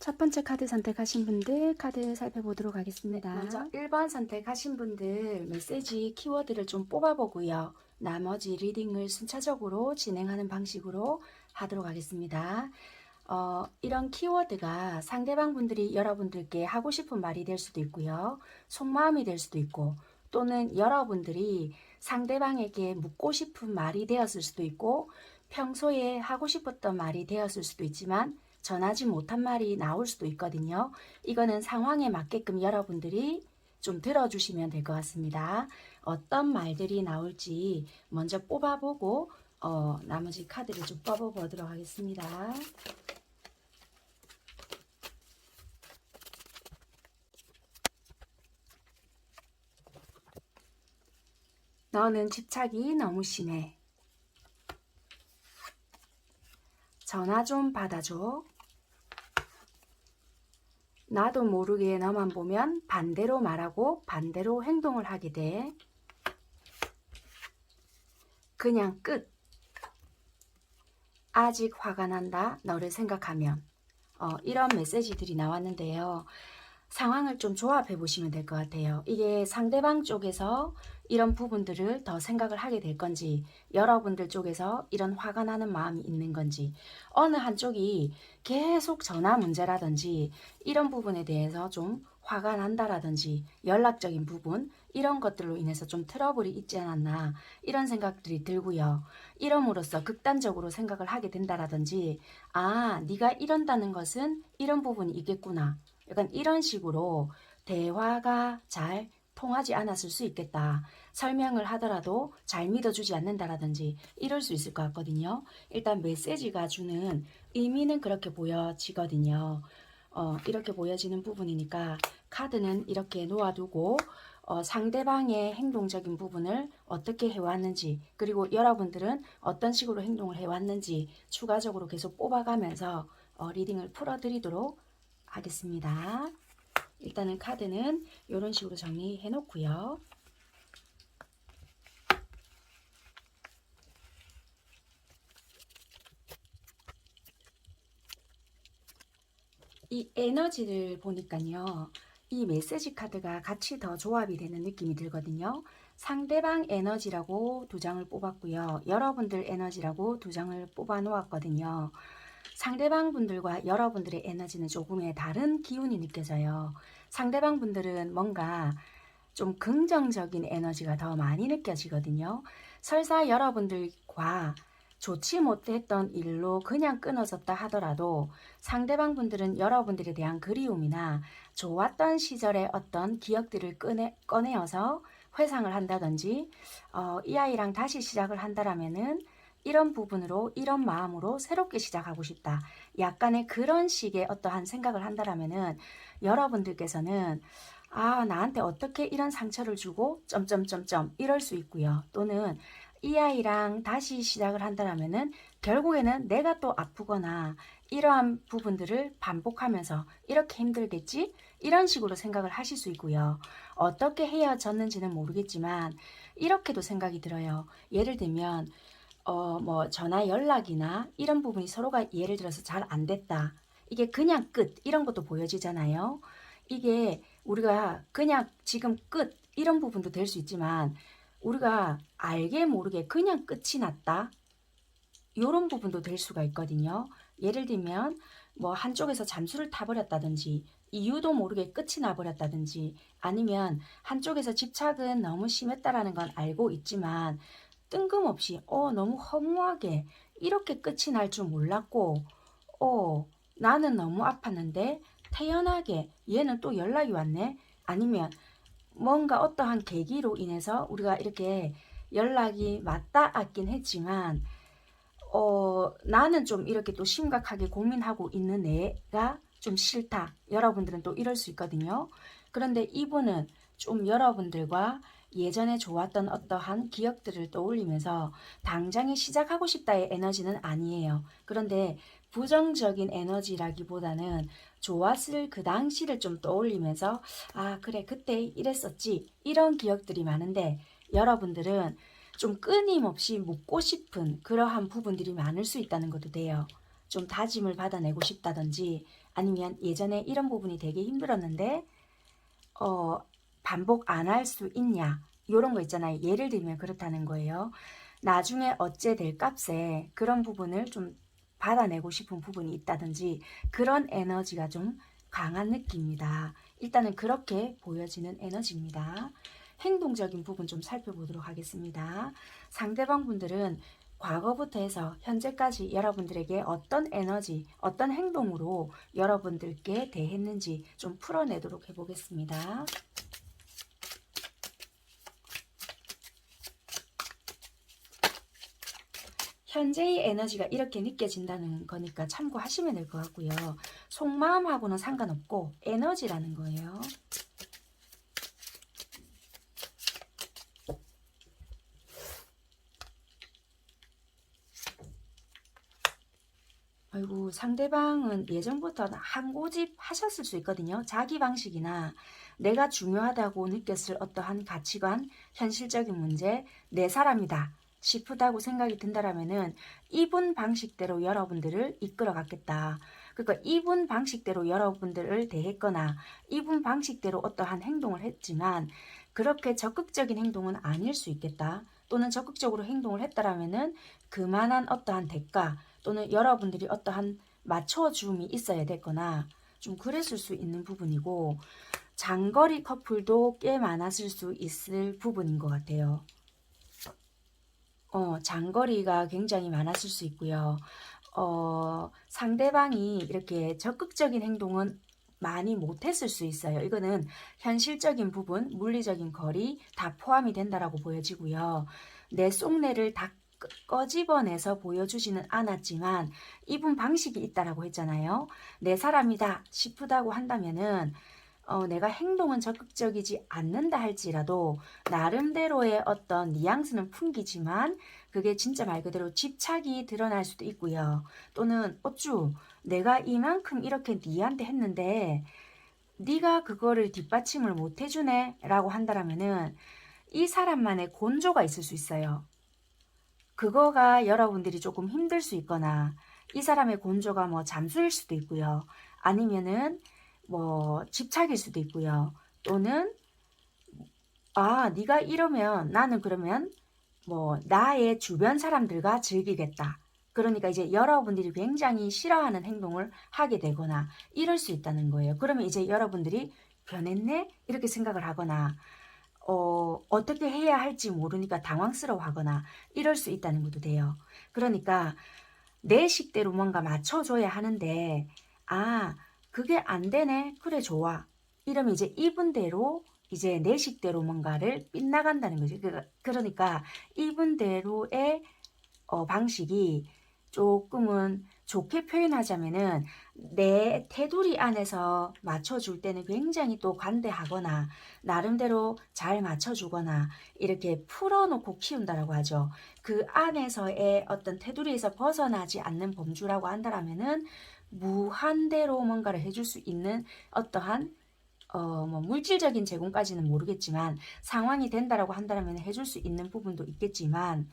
첫 번째 카드 선택하신 분들 카드 살펴보도록 하겠습니다. 먼저 1번 선택하신 분들 메시지 키워드를 좀 뽑아보고요. 나머지 리딩을 순차적으로 진행하는 방식으로 하도록 하겠습니다. 이런 키워드가 상대방 분들이 여러분들께 하고 싶은 말이 될 수도 있고요. 속마음이 될 수도 있고, 또는 여러분들이 상대방에게 묻고 싶은 말이 되었을 수도 있고, 평소에 하고 싶었던 말이 되었을 수도 있지만 전하지 못한 말이 나올 수도 있거든요. 이거는 상황에 맞게끔 여러분들이 좀 들어주시면 될 것 같습니다. 어떤 말들이 나올지 먼저 뽑아보고 나머지 카드를 좀 뽑아보도록 하겠습니다. 너는 집착이 너무 심해. 전화 좀 받아줘. 나도 모르게 너만 보면 반대로 말하고 반대로 행동을 하게 돼. 그냥 끝. 아직 화가 난다. 너를 생각하면. 이런 메시지들이 나왔는데요. 상황을 좀 조합해 보시면 될 것 같아요. 이게 상대방 쪽에서 이런 부분들을 더 생각을 하게 될 건지, 여러분들 쪽에서 이런 화가 나는 마음이 있는 건지, 어느 한쪽이 계속 전화 문제라든지 이런 부분에 대해서 좀 화가 난다라든지 연락적인 부분 이런 것들로 인해서 좀 트러블이 있지 않았나 이런 생각들이 들고요. 이럼으로써 극단적으로 생각을 하게 된다라든지 네가 이런다는 것은 이런 부분이 있겠구나. 약간 이런 식으로 대화가 잘 통하지 않았을 수 있겠다. 설명을 하더라도 잘 믿어주지 않는다라든지 이럴 수 있을 것 같거든요. 일단 메시지가 주는 의미는 그렇게 보여지거든요. 이렇게 보여지는 부분이니까 카드는 이렇게 놓아두고 상대방의 행동적인 부분을 어떻게 해왔는지, 그리고 여러분들은 어떤 식으로 행동을 해왔는지 추가적으로 계속 뽑아가면서 리딩을 풀어드리도록 하겠습니다. 일단은 카드는 이런 식으로 정리해 놓고요. 이 에너지를 보니까요. 이 메시지 카드가 같이 더 조합이 되는 느낌이 들거든요. 상대방 에너지라고 두 장을 뽑았고요. 여러분들 에너지라고 두 장을 뽑아 놓았거든요. 상대방 분들과 여러분들의 에너지는 조금의 다른 기운이 느껴져요. 상대방 분들은 뭔가 좀 긍정적인 에너지가 더 많이 느껴지거든요. 설사 여러분들과 좋지 못했던 일로 그냥 끊어졌다 하더라도 상대방 분들은 여러분들에 대한 그리움이나 좋았던 시절의 어떤 기억들을 꺼내어서 회상을 한다든지 이 아이랑 다시 시작을 한다라면은 이런 부분으로 이런 마음으로 새롭게 시작하고 싶다. 약간의 그런 식의 어떠한 생각을 한다라면은 여러분들께서는 나한테 어떻게 이런 상처를 주고 점점점점 이럴 수 있고요. 또는 이 아이랑 다시 시작을 한다면은 결국에는 내가 또 아프거나 이러한 부분들을 반복하면서 이렇게 힘들겠지? 이런 식으로 생각을 하실 수 있고요. 어떻게 헤어졌는지는 모르겠지만 이렇게도 생각이 들어요. 예를 들면 뭐 전화 연락이나 이런 부분이 서로가 예를 들어서 잘 안 됐다. 이게 그냥 끝 이런 것도 보여지잖아요. 이게 우리가 그냥 지금 끝 이런 부분도 될 수 있지만 우리가 알게 모르게 그냥 끝이 났다. 이런 부분도 될 수가 있거든요. 예를 들면 뭐 한쪽에서 잠수를 타버렸다든지 이유도 모르게 끝이 나버렸다든지 아니면 한쪽에서 집착은 너무 심했다라는 건 알고 있지만 뜬금없이 너무 허무하게 이렇게 끝이 날 줄 몰랐고 나는 너무 아팠는데 태연하게 얘는 또 연락이 왔네. 아니면 뭔가 어떠한 계기로 인해서 우리가 이렇게 연락이 맞닿았긴 했지만 나는 좀 이렇게 또 심각하게 고민하고 있는 애가 좀 싫다. 여러분들은 또 이럴 수 있거든요. 그런데 이분은 좀 여러분들과 예전에 좋았던 어떠한 기억들을 떠올리면서 당장에 시작하고 싶다의 에너지는 아니에요. 그런데 부정적인 에너지라기보다는 좋았을 그 당시를 좀 떠올리면서 그래 그때 이랬었지 이런 기억들이 많은데 여러분들은 좀 끊임없이 묻고 싶은 그러한 부분들이 많을 수 있다는 것도 돼요. 좀 다짐을 받아내고 싶다든지 아니면 예전에 이런 부분이 되게 힘들었는데 반복 안 할 수 있냐, 이런 거 있잖아요. 예를 들면 그렇다는 거예요. 나중에 어째 될 값에 그런 부분을 좀 받아내고 싶은 부분이 있다든지 그런 에너지가 좀 강한 느낌입니다. 일단은 그렇게 보여지는 에너지입니다. 행동적인 부분 좀 살펴보도록 하겠습니다. 상대방 분들은 과거부터 해서 현재까지 여러분들에게 어떤 에너지, 어떤 행동으로 여러분들께 대했는지 좀 풀어내도록 해보겠습니다. 현재의 에너지가 이렇게 느껴진다는 거니까 참고하시면 될 것 같고요. 속마음하고는 상관없고 에너지라는 거예요. 아이고, 상대방은 예전부터 한 고집 하셨을 수 있거든요. 자기 방식이나 내가 중요하다고 느꼈을 어떠한 가치관, 현실적인 문제, 내 사람이다 싶다고 생각이 든다라면은 이분 방식대로 여러분들을 이끌어 갔겠다. 그러니까 이분 방식대로 여러분들을 대했거나 이분 방식대로 어떠한 행동을 했지만 그렇게 적극적인 행동은 아닐 수 있겠다. 또는 적극적으로 행동을 했다라면은 그만한 어떠한 대가 또는 여러분들이 어떠한 맞춰줌이 있어야 됐거나 좀 그랬을 수 있는 부분이고, 장거리 커플도 꽤 많았을 수 있을 부분인 것 같아요. 장거리가 굉장히 많았을 수 있고요. 상대방이 이렇게 적극적인 행동은 많이 못했을 수 있어요. 이거는 현실적인 부분, 물리적인 거리 다 포함이 된다라고 보여지고요. 내 속내를 다 꺼집어내서 보여주지는 않았지만 이분 방식이 있다라고 했잖아요. 내 사람이다 싶다고 한다면은 내가 행동은 적극적이지 않는다 할지라도 나름대로의 어떤 뉘앙스는 풍기지만 그게 진짜 말 그대로 집착이 드러날 수도 있고요. 또는 어쭈 내가 이만큼 이렇게 니한테 했는데 네가 그거를 뒷받침을 못 해주네 라고 한다면은 이 사람만의 곤조가 있을 수 있어요. 그거가 여러분들이 조금 힘들 수 있거나 이 사람의 곤조가 뭐 잠수일 수도 있고요. 아니면은 뭐 집착일 수도 있고요. 또는 네가 이러면 나는 그러면 뭐 나의 주변 사람들과 즐기겠다. 그러니까 이제 여러분들이 굉장히 싫어하는 행동을 하게 되거나 이럴 수 있다는 거예요. 그러면 이제 여러분들이 변했네? 이렇게 생각을 하거나 어떻게 해야 할지 모르니까 당황스러워하거나 이럴 수 있다는 것도 돼요. 그러니까 내 식대로 뭔가 맞춰줘야 하는데 그게 안 되네. 그래 좋아. 이러면 이제 이분대로 이제 내 식대로 뭔가를 빗나간다는 거죠. 그러니까 이분대로의 방식이 조금은 좋게 표현하자면은 내 테두리 안에서 맞춰줄 때는 굉장히 또 관대하거나 나름대로 잘 맞춰주거나 이렇게 풀어놓고 키운다라고 하죠. 그 안에서의 어떤 테두리에서 벗어나지 않는 범주라고 한다라면은 무한대로 뭔가를 해줄 수 있는 어떠한 뭐 물질적인 제공까지는 모르겠지만 상황이 된다라고 한다면 해줄 수 있는 부분도 있겠지만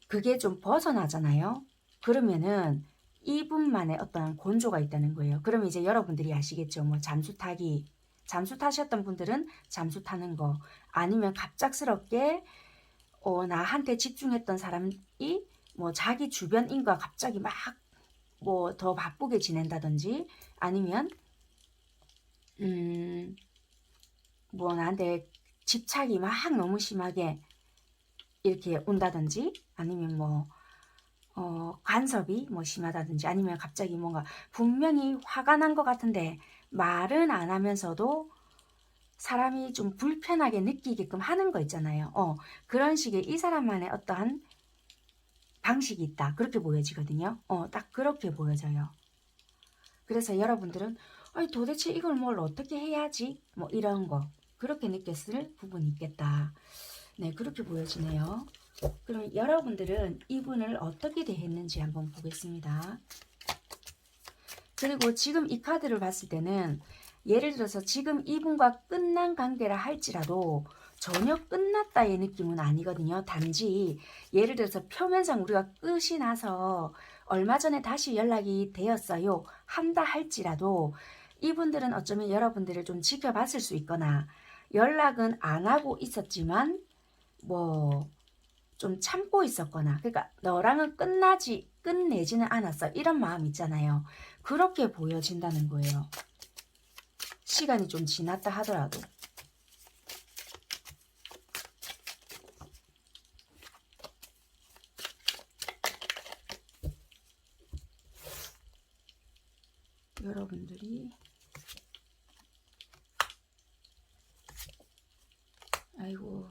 그게 좀 벗어나잖아요. 그러면은 이분만의 어떤 곤조가 있다는 거예요. 그러면 이제 여러분들이 아시겠죠. 뭐 잠수 타기, 잠수 타셨던 분들은 잠수 타는 거, 아니면 갑작스럽게 나한테 집중했던 사람이 뭐 자기 주변인과 갑자기 막 뭐 더 바쁘게 지낸다든지, 아니면 뭐 나한테 집착이 막 너무 심하게 이렇게 온다든지, 아니면 뭐 간섭이 뭐 심하다든지, 아니면 갑자기 뭔가 분명히 화가 난 것 같은데 말은 안 하면서도 사람이 좀 불편하게 느끼게끔 하는 거 있잖아요. 그런 식의 이 사람만의 어떠한 방식이 있다. 그렇게 보여지거든요. 딱 그렇게 보여져요. 그래서 여러분들은 도대체 이걸 뭘 어떻게 해야지? 뭐 이런 거. 그렇게 느꼈을 부분이 있겠다. 네, 그렇게 보여지네요. 그럼 여러분들은 이분을 어떻게 대했는지 한번 보겠습니다. 그리고 지금 이 카드를 봤을 때는 예를 들어서 지금 이분과 끝난 관계라 할지라도 전혀 끝났다의 느낌은 아니거든요. 단지 예를 들어서 표면상 우리가 끝이 나서 얼마 전에 다시 연락이 되었어요 한다 할지라도 이분들은 어쩌면 여러분들을 좀 지켜봤을 수 있거나 연락은 안 하고 있었지만 뭐 좀 참고 있었거나 그러니까 너랑은 끝내지는 않았어 이런 마음 있잖아요. 그렇게 보여진다는 거예요. 시간이 좀 지났다 하더라도. 여러분들이 아이고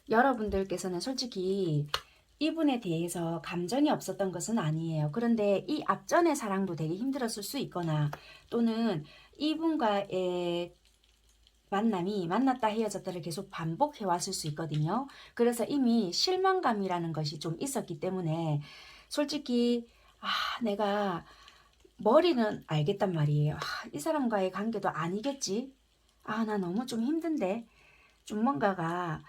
여러분들께서는 솔직히 이분에 대해서 감정이 없었던 것은 아니에요. 그런데 이 앞전의 사랑도 되게 힘들었을 수 있거나 또는 이분과의 만남이 만났다 헤어졌다를 계속 반복해 왔을 수 있거든요. 그래서 이미 실망감이라는 것이 좀 있었기 때문에 솔직히 내가 머리는 알겠단 말이에요. 이 사람과의 관계도 아니겠지. 나 너무 좀 힘든데 좀 뭔가가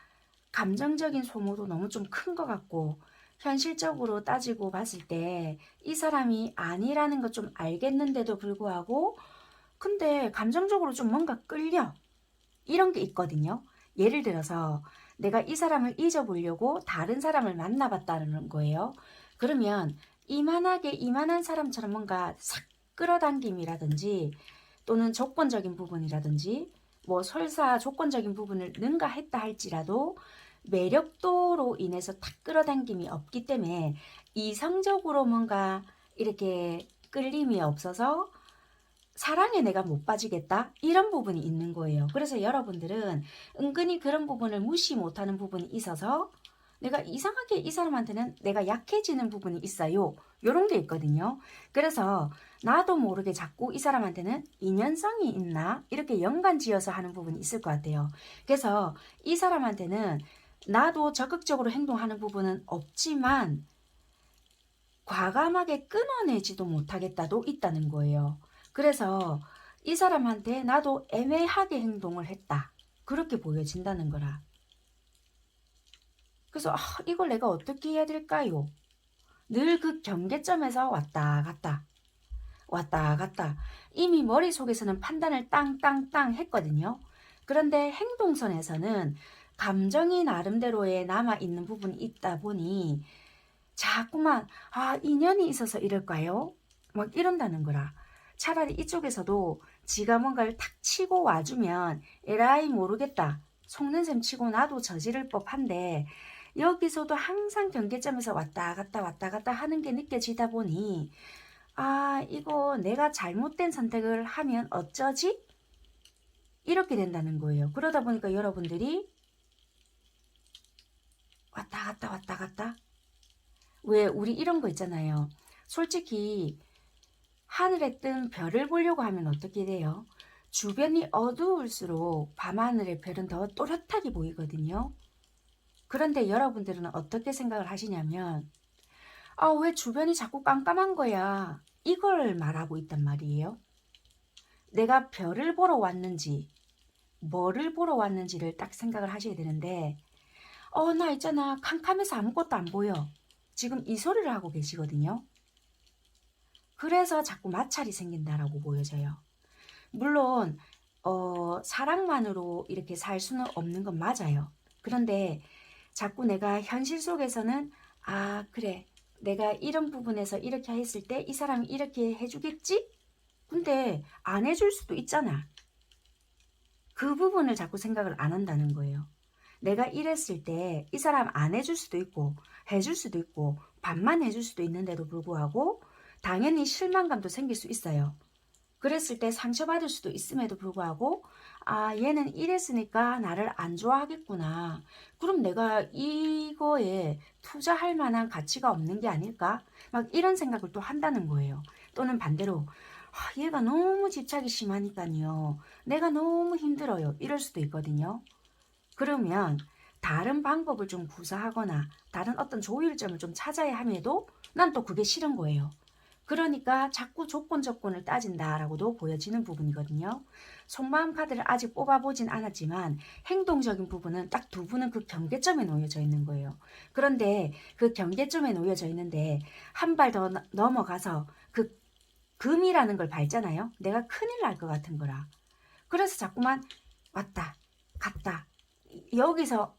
감정적인 소모도 너무 좀 큰 것 같고 현실적으로 따지고 봤을 때 이 사람이 아니라는 것 좀 알겠는데도 불구하고 근데 감정적으로 좀 뭔가 끌려 이런 게 있거든요. 예를 들어서 내가 이 사람을 잊어보려고 다른 사람을 만나봤다는 거예요. 그러면 이만한 사람처럼 뭔가 싹 끌어당김이라든지 또는 조건적인 부분이라든지 뭐 설사 조건적인 부분을 능가했다 할지라도 매력도로 인해서 탁 끌어당김이 없기 때문에 이성적으로 뭔가 이렇게 끌림이 없어서 사랑에 내가 못 빠지겠다 이런 부분이 있는 거예요. 그래서 여러분들은 은근히 그런 부분을 무시 못하는 부분이 있어서 내가 이상하게 이 사람한테는 내가 약해지는 부분이 있어요. 요런 게 있거든요. 그래서 나도 모르게 자꾸 이 사람한테는 인연성이 있나 이렇게 연관지어서 하는 부분이 있을 것 같아요. 그래서 이 사람한테는 나도 적극적으로 행동하는 부분은 없지만 과감하게 끊어내지도 못하겠다도 있다는 거예요. 그래서 이 사람한테 나도 애매하게 행동을 했다. 그렇게 보여진다는 거라. 그래서 이걸 내가 어떻게 해야 될까요? 늘 그 경계점에서 왔다 갔다 왔다 갔다 이미 머릿속에서는 판단을 땅땅땅 했거든요. 그런데 행동선에서는 감정이 나름대로의 남아있는 부분이 있다 보니 자꾸만 인연이 있어서 이럴까요? 막 이런다는 거라. 차라리 이쪽에서도 지가 뭔가를 탁 치고 와주면 에라이 모르겠다. 속는 셈 치고 나도 저지를 법한데 여기서도 항상 경계점에서 왔다 갔다 하는 게 느껴지다 보니 이거 내가 잘못된 선택을 하면 어쩌지? 이렇게 된다는 거예요. 그러다 보니까 여러분들이 왔다 갔다 왜 우리 이런 거 있잖아요. 솔직히 하늘에 뜬 별을 보려고 하면 어떻게 돼요? 주변이 어두울수록 밤하늘의 별은 더 또렷하게 보이거든요. 그런데 여러분들은 어떻게 생각을 하시냐면 왜 주변이 자꾸 깜깜한 거야? 이걸 말하고 있단 말이에요. 내가 별을 보러 왔는지 뭐를 보러 왔는지를 딱 생각을 하셔야 되는데 나 있잖아 캄캄해서 아무것도 안 보여. 지금 이 소리를 하고 계시거든요. 그래서 자꾸 마찰이 생긴다라고 보여져요. 물론 사랑만으로 이렇게 살 수는 없는 건 맞아요. 그런데 자꾸 내가 현실 속에서는 그래 내가 이런 부분에서 이렇게 했을 때 이 사람이 이렇게 해주겠지? 근데 안 해줄 수도 있잖아. 그 부분을 자꾸 생각을 안 한다는 거예요. 내가 이랬을 때 이 사람 안 해줄 수도 있고 해줄 수도 있고 반만 해줄 수도 있는데도 불구하고 당연히 실망감도 생길 수 있어요. 그랬을 때 상처받을 수도 있음에도 불구하고 얘는 이랬으니까 나를 안 좋아하겠구나. 그럼 내가 이거에 투자할 만한 가치가 없는 게 아닐까? 막 이런 생각을 또 한다는 거예요. 또는 반대로 얘가 너무 집착이 심하니까요. 내가 너무 힘들어요. 이럴 수도 있거든요. 그러면 다른 방법을 좀 구사하거나 다른 어떤 조율점을 좀 찾아야 함에도 난 또 그게 싫은 거예요. 그러니까 자꾸 조건을 따진다라고도 보여지는 부분이거든요. 속마음 카드를 아직 뽑아보진 않았지만 행동적인 부분은 딱 두 분은 그 경계점에 놓여져 있는 거예요. 그런데 그 경계점에 놓여져 있는데 한 발 더 넘어가서 그 금이라는 걸 밟잖아요. 내가 큰일 날 것 같은 거라. 그래서 자꾸만 왔다 갔다 여기서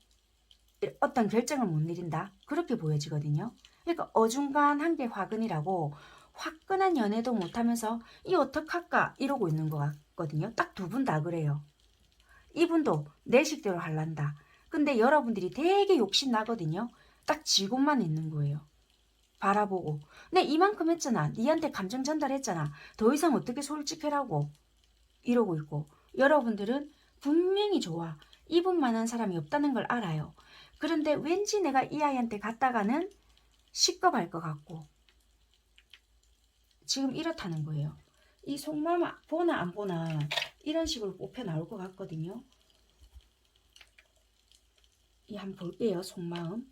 어떤 결정을 못 내린다. 그렇게 보여지거든요. 그러니까 어중간한 게 화근이라고 화끈한 연애도 못하면서 이 어떡할까 이러고 있는 것 같거든요. 딱 두 분 다 그래요. 이분도 내 식대로 할란다. 근데 여러분들이 되게 욕심 나거든요. 딱 지고만 있는 거예요. 바라보고. 내 이만큼 했잖아. 니한테 감정 전달했잖아. 더 이상 어떻게 솔직해라고. 이러고 있고. 여러분들은 분명히 좋아. 이분만한 사람이 없다는 걸 알아요. 그런데 왠지 내가 이 아이한테 갔다가는 식겁할 것 같고. 지금 이렇다는 거예요. 이 속마음 보나 안 보나 이런 식으로 뽑혀 나올 것 같거든요. 이 한번 볼게요. 속마음.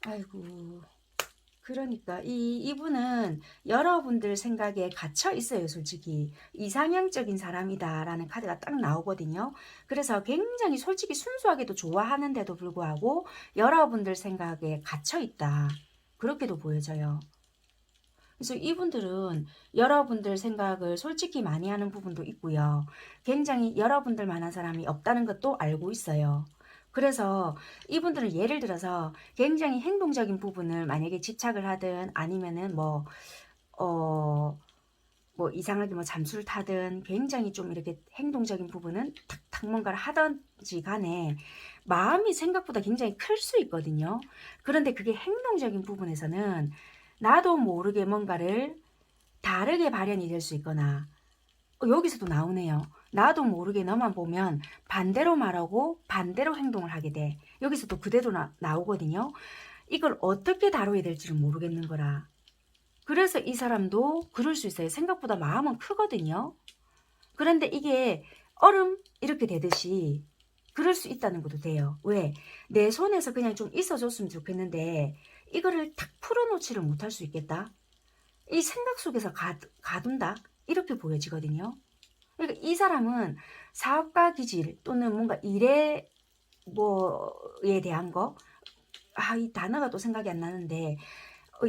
아이고. 그러니까 이분은 여러분들 생각에 갇혀 있어요. 솔직히 이상형적인 사람이다라는 카드가 딱 나오거든요. 그래서 굉장히 솔직히 순수하게도 좋아하는데도 불구하고 여러분들 생각에 갇혀 있다. 그렇게도 보여져요. 그래서 이분들은 여러분들 생각을 솔직히 많이 하는 부분도 있고요. 굉장히 여러분들만한 사람이 없다는 것도 알고 있어요. 그래서 이분들은 예를 들어서 굉장히 행동적인 부분을 만약에 집착을 하든 아니면은 뭐 이상하게 뭐 잠수를 타든 굉장히 좀 이렇게 행동적인 부분은 탁탁 뭔가를 하든지 간에 마음이 생각보다 굉장히 클 수 있거든요. 그런데 그게 행동적인 부분에서는 나도 모르게 뭔가를 다르게 발현이 될 수 있거나 여기서도 나오네요. 나도 모르게 너만 보면 반대로 말하고 반대로 행동을 하게 돼. 여기서도 그대로 나오거든요. 이걸 어떻게 다뤄야 될지를 모르겠는 거라. 그래서 이 사람도 그럴 수 있어요. 생각보다 마음은 크거든요. 그런데 이게 얼음 이렇게 되듯이 그럴 수 있다는 것도 돼요. 왜? 내 손에서 그냥 좀 있어줬으면 좋겠는데 이거를 탁 풀어놓지를 못할 수 있겠다. 이 생각 속에서 가둔다. 이렇게 보여지거든요. 그러니까 이 사람은 사업가 기질 또는 뭔가 일에 뭐에 대한 거, 이 단어가 또 생각이 안 나는데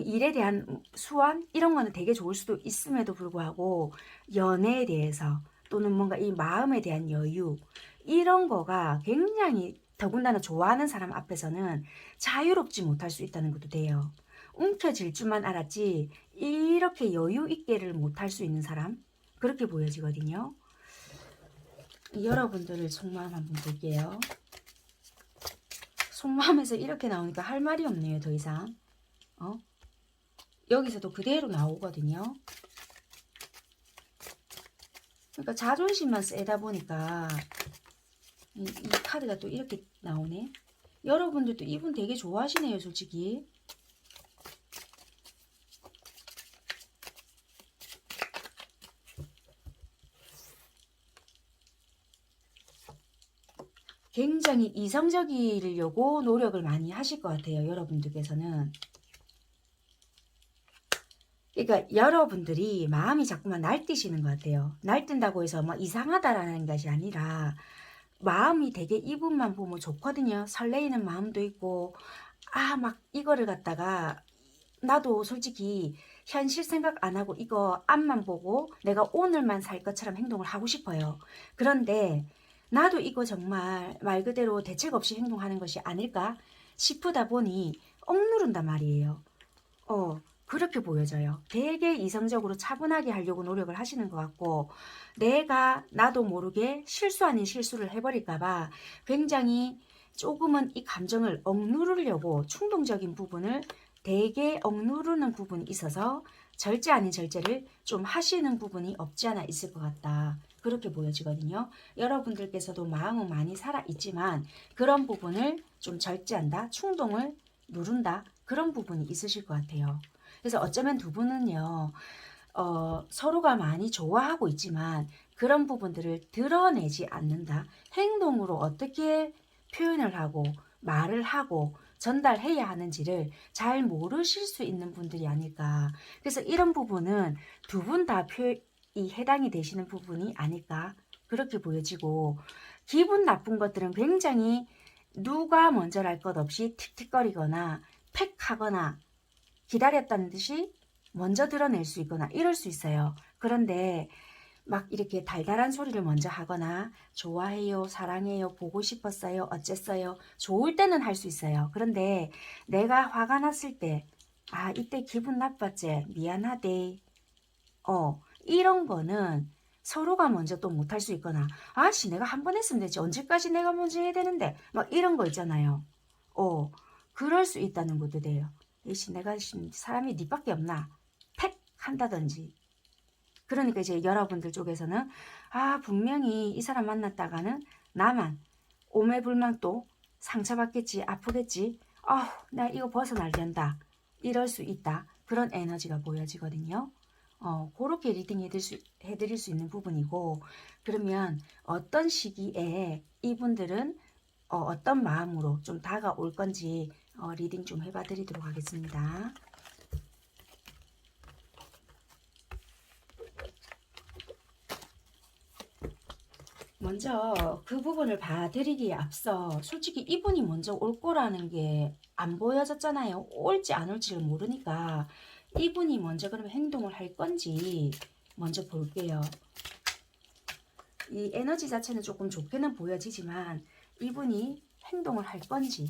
일에 대한 수완 이런 거는 되게 좋을 수도 있음에도 불구하고 연애에 대해서 또는 뭔가 이 마음에 대한 여유 이런 거가 굉장히 더군다나 좋아하는 사람 앞에서는 자유롭지 못할 수 있다는 것도 돼요. 움켜질 줄만 알았지 이렇게 여유 있게를 못할 수 있는 사람 그렇게 보여지거든요. 여러분들을 속마음 한번 볼게요. 속마음에서 이렇게 나오니까 할 말이 없네요. 더 이상. 여기서도 그대로 나오거든요. 그러니까 자존심만 세다 보니까 이 카드가 또 이렇게 나오네. 여러분들도 이분 되게 좋아하시네요. 솔직히. 굉장히 이성적이려고 노력을 많이 하실 것 같아요. 여러분들께서는. 그러니까 여러분들이 마음이 자꾸만 날뛰시는 것 같아요. 날뛴다고 해서 뭐 이상하다라는 것이 아니라 마음이 되게 이분만 보면 좋거든요. 설레이는 마음도 있고 막 이거를 갖다가 나도 솔직히 현실 생각 안 하고 이거 앞만 보고 내가 오늘만 살 것처럼 행동을 하고 싶어요. 그런데 나도 이거 정말 말 그대로 대책 없이 행동하는 것이 아닐까 싶다 보니 억누른단 말이에요. 그렇게 보여져요. 되게 이성적으로 차분하게 하려고 노력을 하시는 것 같고 내가 나도 모르게 실수 아닌 실수를 해버릴까봐 굉장히 조금은 이 감정을 억누르려고 충동적인 부분을 되게 억누르는 부분이 있어서 절제 아닌 절제를 좀 하시는 부분이 없지 않아 있을 것 같다. 그렇게 보여지거든요. 여러분들께서도 마음은 많이 살아있지만 그런 부분을 좀 절제한다, 충동을 누른다, 그런 부분이 있으실 것 같아요. 그래서 어쩌면 두 분은요, 서로가 많이 좋아하고 있지만 그런 부분들을 드러내지 않는다. 행동으로 어떻게 표현을 하고 말을 하고 전달해야 하는지를 잘 모르실 수 있는 분들이 아닐까. 그래서 이런 부분은 두 분 다 이 해당이 되시는 부분이 아닐까. 그렇게 보여지고, 기분 나쁜 것들은 굉장히 누가 먼저랄 것 없이 틱틱거리거나 팩하거나 기다렸다는 듯이 먼저 드러낼 수 있거나 이럴 수 있어요. 그런데 막 이렇게 달달한 소리를 먼저 하거나 좋아해요, 사랑해요, 보고 싶었어요, 어쨌어요. 좋을 때는 할 수 있어요. 그런데 내가 화가 났을 때, 아, 이때 기분 나빴지? 미안하대. 이런 거는 서로가 먼저 또 못할 수 있거나, 아씨, 내가 한 번 했으면 되지. 언제까지 내가 먼저 해야 되는데? 막 이런 거 있잖아요. 그럴 수 있다는 것도 돼요. 이씨, 내가 사람이 니밖에 없나? 팩! 한다든지. 그러니까 이제 여러분들 쪽에서는, 아, 분명히 이 사람 만났다가는 나만 오매불망 또 상처받겠지, 아프겠지. 나 이거 벗어날 된다. 이럴 수 있다. 그런 에너지가 보여지거든요. 그렇게 리딩 해드릴 수 있는 부분이고, 그러면 어떤 시기에 이분들은 어떤 마음으로 좀 다가올 건지 리딩 좀 해봐 드리도록 하겠습니다. 먼저 그 부분을 봐드리기에 앞서 솔직히 이분이 먼저 올 거라는 게 안 보여졌잖아요. 올지 안 올지를 모르니까 이분이 먼저 그러면 행동을 할 건지 먼저 볼게요. 이 에너지 자체는 조금 좋게는 보여지지만 이분이 행동을 할 건지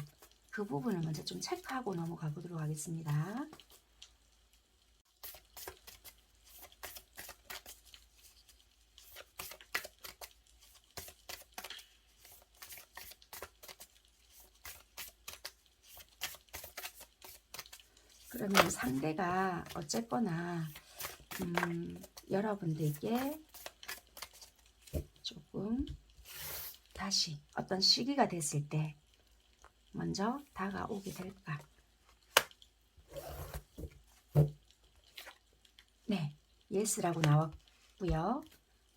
그 부분을 먼저 좀 체크하고 넘어가 보도록 하겠습니다. 그러면 상대가 어쨌거나 여러분들께 조금 다시 어떤 시기가 됐을 때 먼저 다가오게 될까? 네, 예스라고 나왔고요.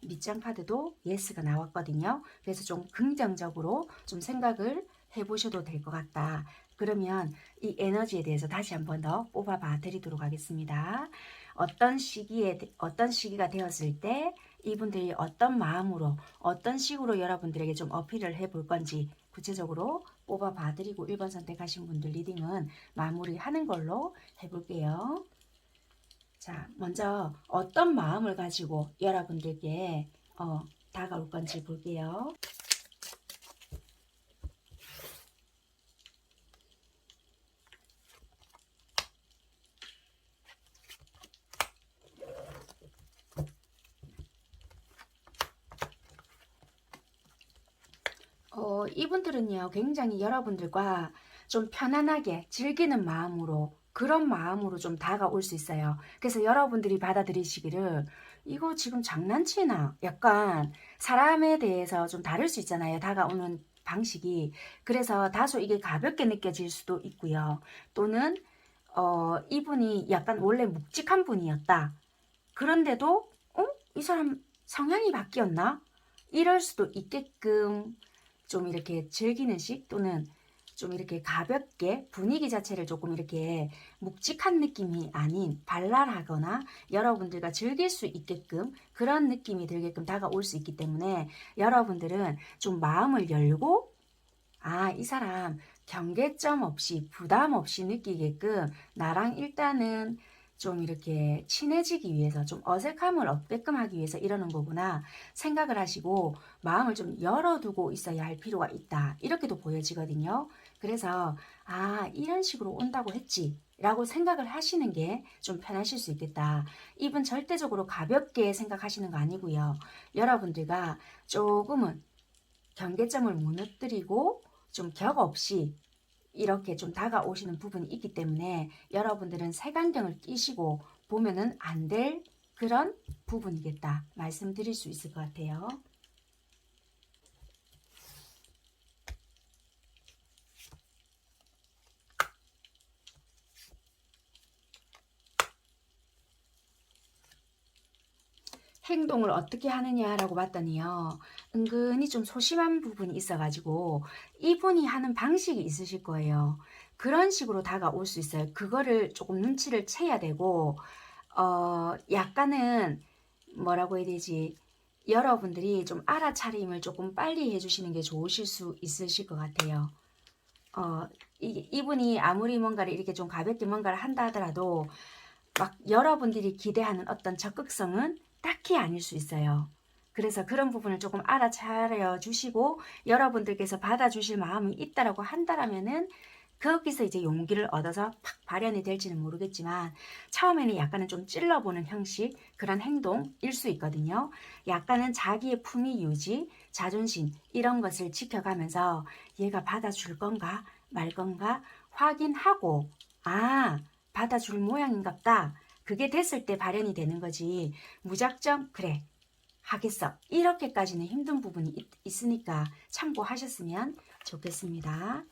밑장 카드도 예스가 나왔거든요. 그래서 좀 긍정적으로 좀 생각을 해보셔도 될 것 같다. 그러면 이 에너지에 대해서 다시 한 번 더 뽑아봐 드리도록 하겠습니다. 어떤 시기가 되었을 때 이분들이 어떤 마음으로 어떤 식으로 여러분들에게 좀 어필을 해볼 건지 구체적으로 뽑아봐 드리고 1번 선택하신 분들 리딩은 마무리하는 걸로 해볼게요. 자, 먼저 어떤 마음을 가지고 여러분들께 다가올 건지 볼게요. 이분들은요, 굉장히 여러분들과 좀 편안하게 즐기는 마음으로 그런 마음으로 좀 다가올 수 있어요. 그래서 여러분들이 받아들이시기를 이거 지금 장난치나? 약간 사람에 대해서 좀 다를 수 있잖아요. 다가오는 방식이. 그래서 다소 이게 가볍게 느껴질 수도 있고요. 또는 이분이 약간 원래 묵직한 분이었다. 그런데도 이 사람 성향이 바뀌었나? 이럴 수도 있게끔 좀 이렇게 즐기는 식 또는 좀 이렇게 가볍게 분위기 자체를 조금 이렇게 묵직한 느낌이 아닌 발랄하거나 여러분들과 즐길 수 있게끔 그런 느낌이 들게끔 다가올 수 있기 때문에 여러분들은 좀 마음을 열고 이 사람 경계점 없이 부담 없이 느끼게끔 나랑 일단은 좀 이렇게 친해지기 위해서 좀 어색함을 없게끔 하기 위해서 이러는 거구나 생각을 하시고 마음을 좀 열어두고 있어야 할 필요가 있다. 이렇게도 보여지거든요. 그래서 이런 식으로 온다고 했지 라고 생각을 하시는 게 좀 편하실 수 있겠다. 이분 절대적으로 가볍게 생각하시는 거 아니고요. 여러분들과 조금은 경계점을 무너뜨리고 좀 격 없이 이렇게 좀 다가오시는 부분이 있기 때문에 여러분들은 색안경을 끼시고 보면은 안 될 그런 부분이겠다 말씀드릴 수 있을 것 같아요. 행동을 어떻게 하느냐라고 봤더니요. 은근히 좀 소심한 부분이 있어가지고 이분이 하는 방식이 있으실 거예요. 그런 식으로 다가올 수 있어요. 그거를 조금 눈치를 채야 되고 약간은 뭐라고 해야 되지? 여러분들이 좀 알아차림을 조금 빨리 해주시는 게 좋으실 수 있으실 것 같아요. 이분이 아무리 뭔가를 이렇게 좀 가볍게 뭔가를 한다 하더라도 막 여러분들이 기대하는 어떤 적극성은 딱히 아닐 수 있어요. 그래서 그런 부분을 조금 알아차려 주시고 여러분들께서 받아주실 마음이 있다라고 한다라면은 거기서 이제 용기를 얻어서 팍 발현이 될지는 모르겠지만 처음에는 약간은 좀 찔러보는 형식 그런 행동일 수 있거든요. 약간은 자기의 품위 유지, 자존심 이런 것을 지켜가면서 얘가 받아줄 건가 말 건가 확인하고 받아줄 모양인갑다. 그게 됐을 때 발현이 되는 거지. 무작정 그래 하겠어. 이렇게까지는 힘든 부분이 있으니까 참고하셨으면 좋겠습니다.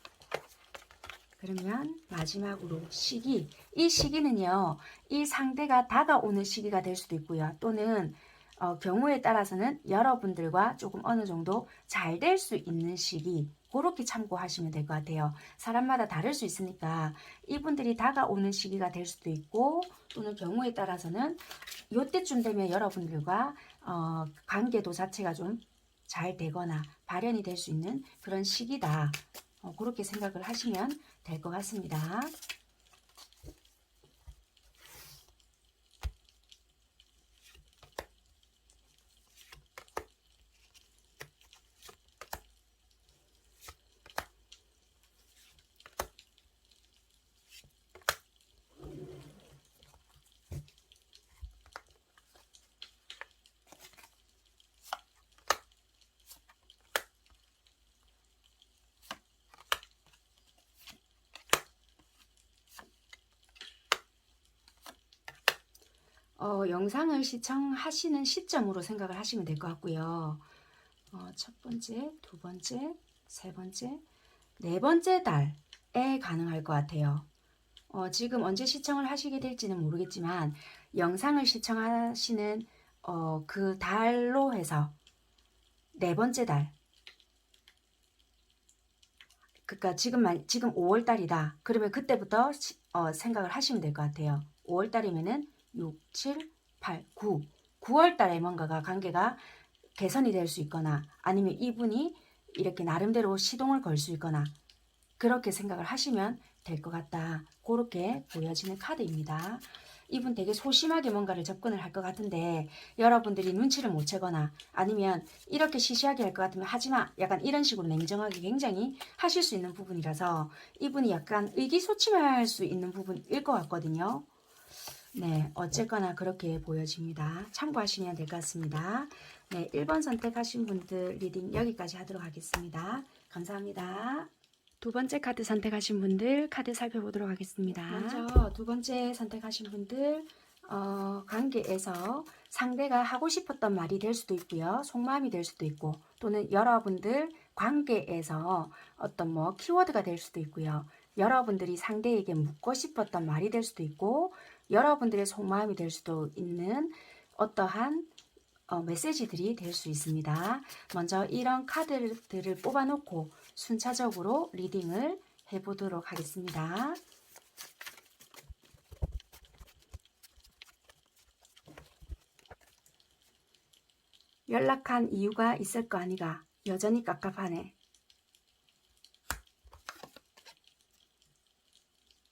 그러면 마지막으로 시기. 이 시기는요. 이 상대가 다가오는 시기가 될 수도 있고요. 또는 경우에 따라서는 여러분들과 조금 어느 정도 잘 될 수 있는 시기 그렇게 참고하시면 될 것 같아요. 사람마다 다를 수 있으니까 이분들이 다가오는 시기가 될 수도 있고 또는 경우에 따라서는 요때쯤 되면 여러분들과 관계도 자체가 좀 잘 되거나 발현이 될 수 있는 그런 시기다. 그렇게 생각을 하시면 될 것 같습니다. 영상을 시청하시는 시점으로 생각을 하시면 될 것 같고요. 첫 번째, 두 번째, 세 번째, 네 번째 달에 가능할 것 같아요. 지금 언제 시청을 하시게 될지는 모르겠지만 영상을 시청하시는 그 달로 해서 네 번째 달 그러니까 지금 5월 달이다. 그러면 그때부터 생각을 하시면 될 것 같아요. 5월 달이면은 6, 7, 8, 9. 9월 달에 뭔가가 관계가 개선이 될 수 있거나 아니면 이분이 이렇게 나름대로 시동을 걸 수 있거나 그렇게 생각을 하시면 될 것 같다. 그렇게 보여지는 카드입니다. 이분 되게 소심하게 뭔가를 접근을 할 것 같은데 여러분들이 눈치를 못 채거나 아니면 이렇게 시시하게 할 것 같으면 하지마 약간 이런 식으로 냉정하게 굉장히 하실 수 있는 부분이라서 이분이 약간 의기소침할 수 있는 부분일 것 같거든요. 네, 어쨌거나 그렇게 보여집니다. 참고하시면 될 것 같습니다. 네, 1번 선택하신 분들 리딩 여기까지 하도록 하겠습니다. 감사합니다. 두 번째 카드 선택하신 분들 카드 살펴보도록 하겠습니다. 먼저 두 번째 선택하신 분들 관계에서 상대가 하고 싶었던 말이 될 수도 있고요. 속마음이 될 수도 있고 또는 여러분들 관계에서 어떤 뭐 키워드가 될 수도 있고요. 여러분들이 상대에게 묻고 싶었던 말이 될 수도 있고 여러분들의 속마음이 될 수도 있는 어떠한 메시지들이 될 수 있습니다. 먼저 이런 카드들을 뽑아놓고 순차적으로 리딩을 해보도록 하겠습니다. 연락한 이유가 있을 거 아니가 여전히 깝깝하네.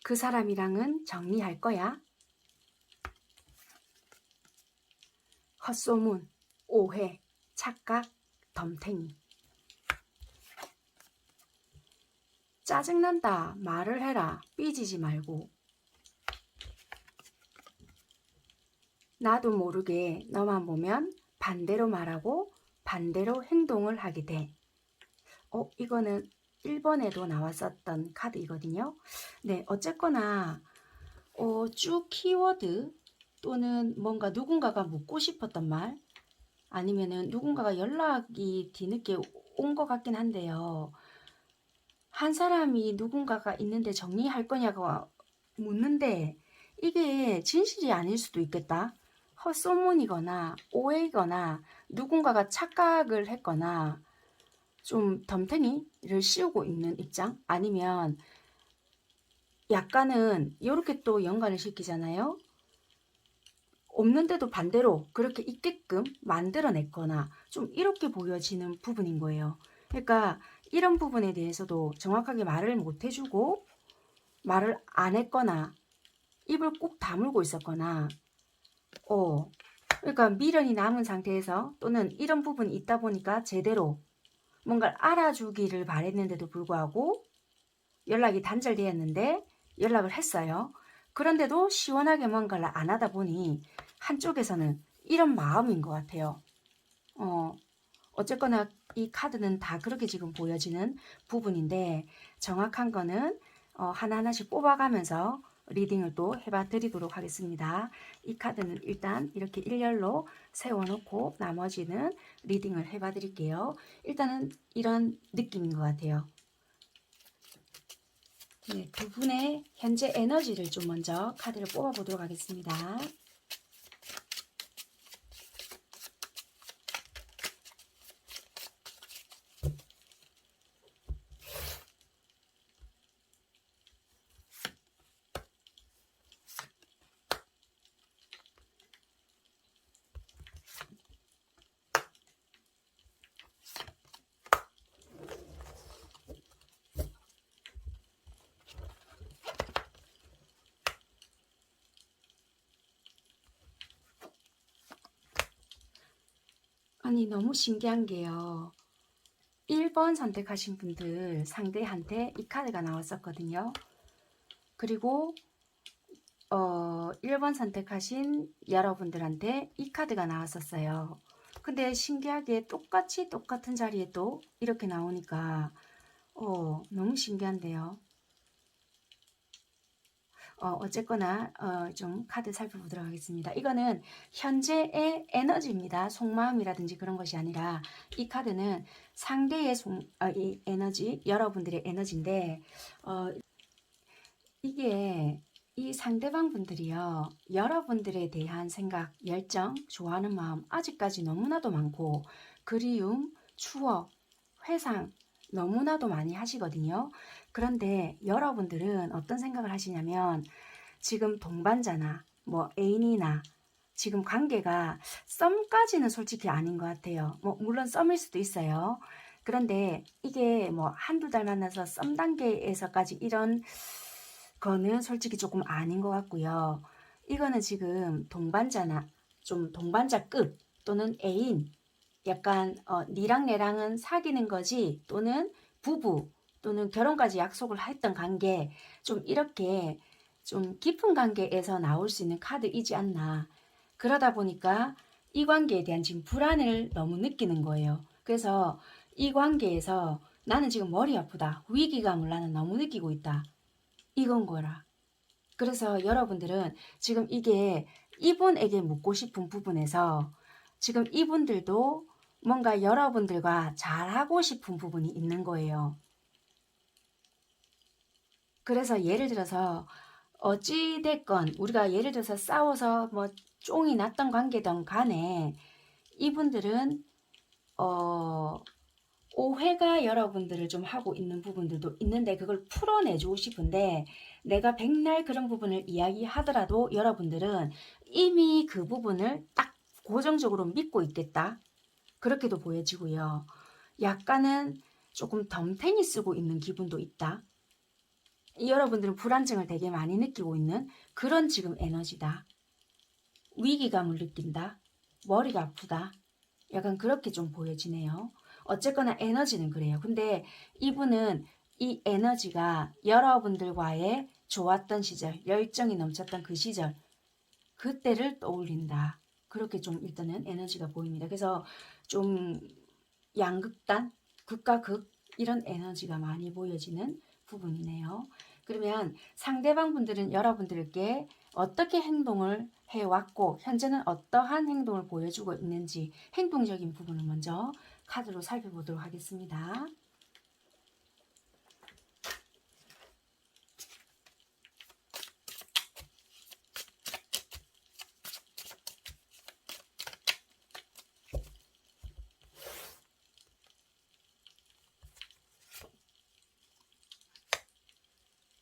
그 사람이랑은 정리할 거야. 헛소문, 오해, 착각, 덤탱이. 짜증난다. 말을 해라. 삐지지 말고. 나도 모르게 너만 보면 반대로 말하고 반대로 행동을 하게 돼. 이거는 1번에도 나왔었던 카드이거든요. 네, 어쨌거나 쭉 키워드 또는 뭔가 누군가가 묻고 싶었던 말, 아니면은 누군가가 연락이 뒤늦게 온 것 같긴 한데요. 한 사람이 누군가가 있는데 정리할 거냐고 묻는데 이게 진실이 아닐 수도 있겠다. 헛소문이거나 오해이거나 누군가가 착각을 했거나 좀 덤탱이를 씌우고 있는 입장, 아니면 약간은 이렇게 또 연관을 시키잖아요. 없는데도 반대로 그렇게 있게끔 만들어냈거나 좀 이렇게 보여지는 부분인 거예요. 그러니까 이런 부분에 대해서도 정확하게 말을 못 해주고 말을 안 했거나 입을 꾹 다물고 있었거나 그러니까 미련이 남은 상태에서 또는 이런 부분이 있다 보니까 제대로 뭔가를 알아주기를 바랬는데도 불구하고 연락이 단절되었는데 연락을 했어요. 그런데도 시원하게 뭔가를 안 하다 보니 한쪽에서는 이런 마음인 것 같아요. 어쨌거나 이 카드는 다 그렇게 지금 보여지는 부분인데 정확한 거는 하나하나씩 뽑아가면서 리딩을 또 해봐 드리도록 하겠습니다. 이 카드는 일단 이렇게 일렬로 세워놓고 나머지는 리딩을 해봐 드릴게요. 일단은 이런 느낌인 것 같아요. 네, 두 분의 현재 에너지를 좀 먼저 카드를 뽑아 보도록 하겠습니다. 아니, 너무 신기한 게요. 1번 선택하신 분들 상대한테 이 카드가 나왔었거든요. 그리고 1번 선택하신 여러분들한테 이 카드가 나왔었어요. 근데 신기하게 똑같이 똑같은 자리에 또 이렇게 나오니까 너무 신기한데요. 어쨌거나 좀 카드 살펴보도록 하겠습니다. 이거는 현재의 에너지입니다. 속마음이라든지 그런 것이 아니라 이 카드는 상대의 이 에너지, 여러분들의 에너지인데 이게 이 상대방 분들이요, 여러분들에 대한 생각, 열정, 좋아하는 마음 아직까지 너무나도 많고 그리움, 추억, 회상 너무나도 많이 하시거든요. 그런데 여러분들은 어떤 생각을 하시냐면 지금 동반자나 뭐 애인이나 지금 관계가 썸까지는 솔직히 아닌 것 같아요. 뭐 물론 썸일 수도 있어요. 그런데 이게 뭐 한두 달 만나서 썸 단계에서까지 이런 거는 솔직히 조금 아닌 것 같고요. 이거는 지금 동반자나 좀 동반자급 또는 애인, 약간 니랑 내랑은 사귀는 거지 또는 부부 또는 결혼까지 약속을 했던 관계, 좀 이렇게 좀 깊은 관계에서 나올 수 있는 카드이지 않나. 그러다 보니까 이 관계에 대한 지금 불안을 너무 느끼는 거예요. 그래서 이 관계에서 나는 지금 머리 아프다, 위기감을 나는 너무 느끼고 있다, 이건 거라. 그래서 여러분들은 지금 이게 이분에게 묻고 싶은 부분에서 지금 이분들도 뭔가 여러분들과 잘하고 싶은 부분이 있는 거예요. 그래서 예를 들어서 어찌됐건 우리가 예를 들어서 싸워서 뭐 쫑이 났던 관계든 간에 이분들은 오해가 여러분들을 좀 하고 있는 부분들도 있는데 그걸 풀어내주고 싶은데 내가 백날 그런 부분을 이야기하더라도 여러분들은 이미 그 부분을 딱 고정적으로 믿고 있겠다. 그렇게도 보여지고요. 약간은 조금 덤탱이 쓰고 있는 기분도 있다. 여러분들은 불안증을 되게 많이 느끼고 있는 그런 지금 에너지다. 위기감을 느낀다. 머리가 아프다. 약간 그렇게 좀 보여지네요. 어쨌거나 에너지는 그래요. 근데 이분은 이 에너지가 여러분들과의 좋았던 시절, 열정이 넘쳤던 그 시절, 그때를 떠올린다. 그렇게 좀 일단은 에너지가 보입니다. 그래서 좀 양극단, 극과 극 이런 에너지가 많이 보여지는 부분이네요. 그러면 상대방 분들은 여러분들께 어떻게 행동을 해왔고 현재는 어떠한 행동을 보여주고 있는지 행동적인 부분을 먼저 카드로 살펴보도록 하겠습니다.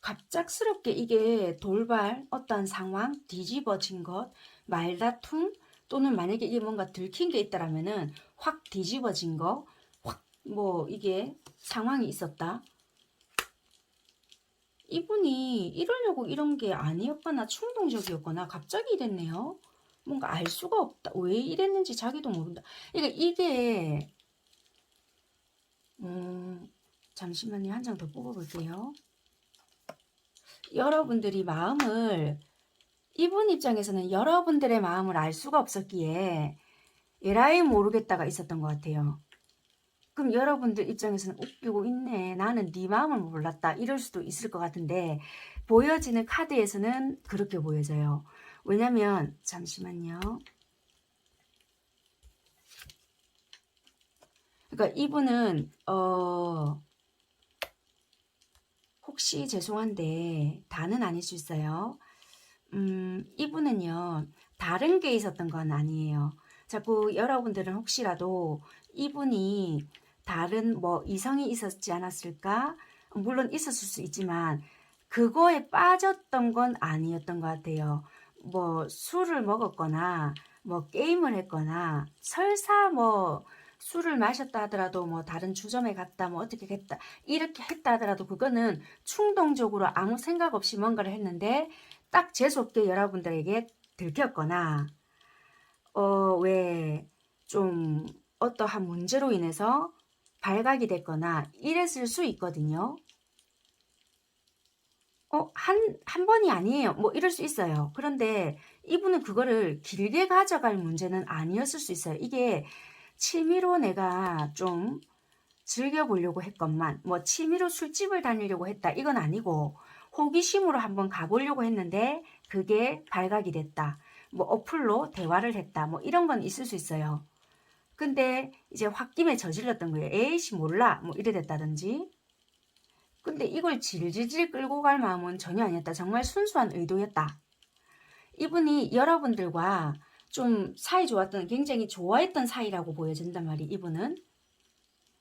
갑작스럽게 이게 돌발, 어떠한 상황, 뒤집어진 것, 말다툼, 또는 만약에 이게 뭔가 들킨 게 있다라면은 확 뒤집어진 거, 확 뭐 이게 상황이 있었다. 이분이 이러려고 이런 게 아니었거나 충동적이었거나 갑자기 이랬네요. 뭔가 알 수가 없다. 왜 이랬는지 자기도 모른다. 그러니까 이게 잠시만요. 한 장 더 뽑아볼게요. 여러분들이 마음을 이분 입장에서는 여러분들의 마음을 알 수가 없었기에 에라이 모르겠다가 있었던 것 같아요. 그럼 여러분들 입장에서는 웃기고 있네. 나는 네 마음을 몰랐다. 이럴 수도 있을 것 같은데 보여지는 카드에서는 그렇게 보여져요. 왜냐면 잠시만요. 그러니까 이분은 혹시 죄송한데 다는 아닐 수 있어요. 이분은요 다른 게 있었던 건 아니에요. 자꾸 여러분들은 혹시라도 이분이 다른 뭐 이성이 있었지 않았을까? 물론 있었을 수 있지만 그거에 빠졌던 건 아니었던 것 같아요. 뭐 술을 먹었거나 뭐 게임을 했거나 설사 뭐 술을 마셨다 하더라도 뭐 다른 주점에 갔다 뭐 어떻게 했다 이렇게 했다 하더라도 그거는 충동적으로 아무 생각 없이 뭔가를 했는데 딱 재수없게 여러분들에게 들켰거나 왜 좀 어떠한 문제로 인해서 발각이 됐거나 이랬을 수 있거든요. 한 번이 아니에요. 뭐 이럴 수 있어요. 그런데 이분은 그거를 길게 가져갈 문제는 아니었을 수 있어요. 이게 취미로 내가 좀 즐겨보려고 했건만 뭐 취미로 술집을 다니려고 했다 이건 아니고 호기심으로 한번 가보려고 했는데 그게 발각이 됐다. 뭐 어플로 대화를 했다. 뭐 이런 건 있을 수 있어요. 근데 이제 홧김에 저질렀던 거예요. 에이씨 몰라 뭐 이래 됐다든지. 근데 이걸 질질질 끌고 갈 마음은 전혀 아니었다. 정말 순수한 의도였다. 이분이 여러분들과 좀 사이 좋았던 굉장히 좋아했던 사이라고 보여진단 말이에요. 이분은.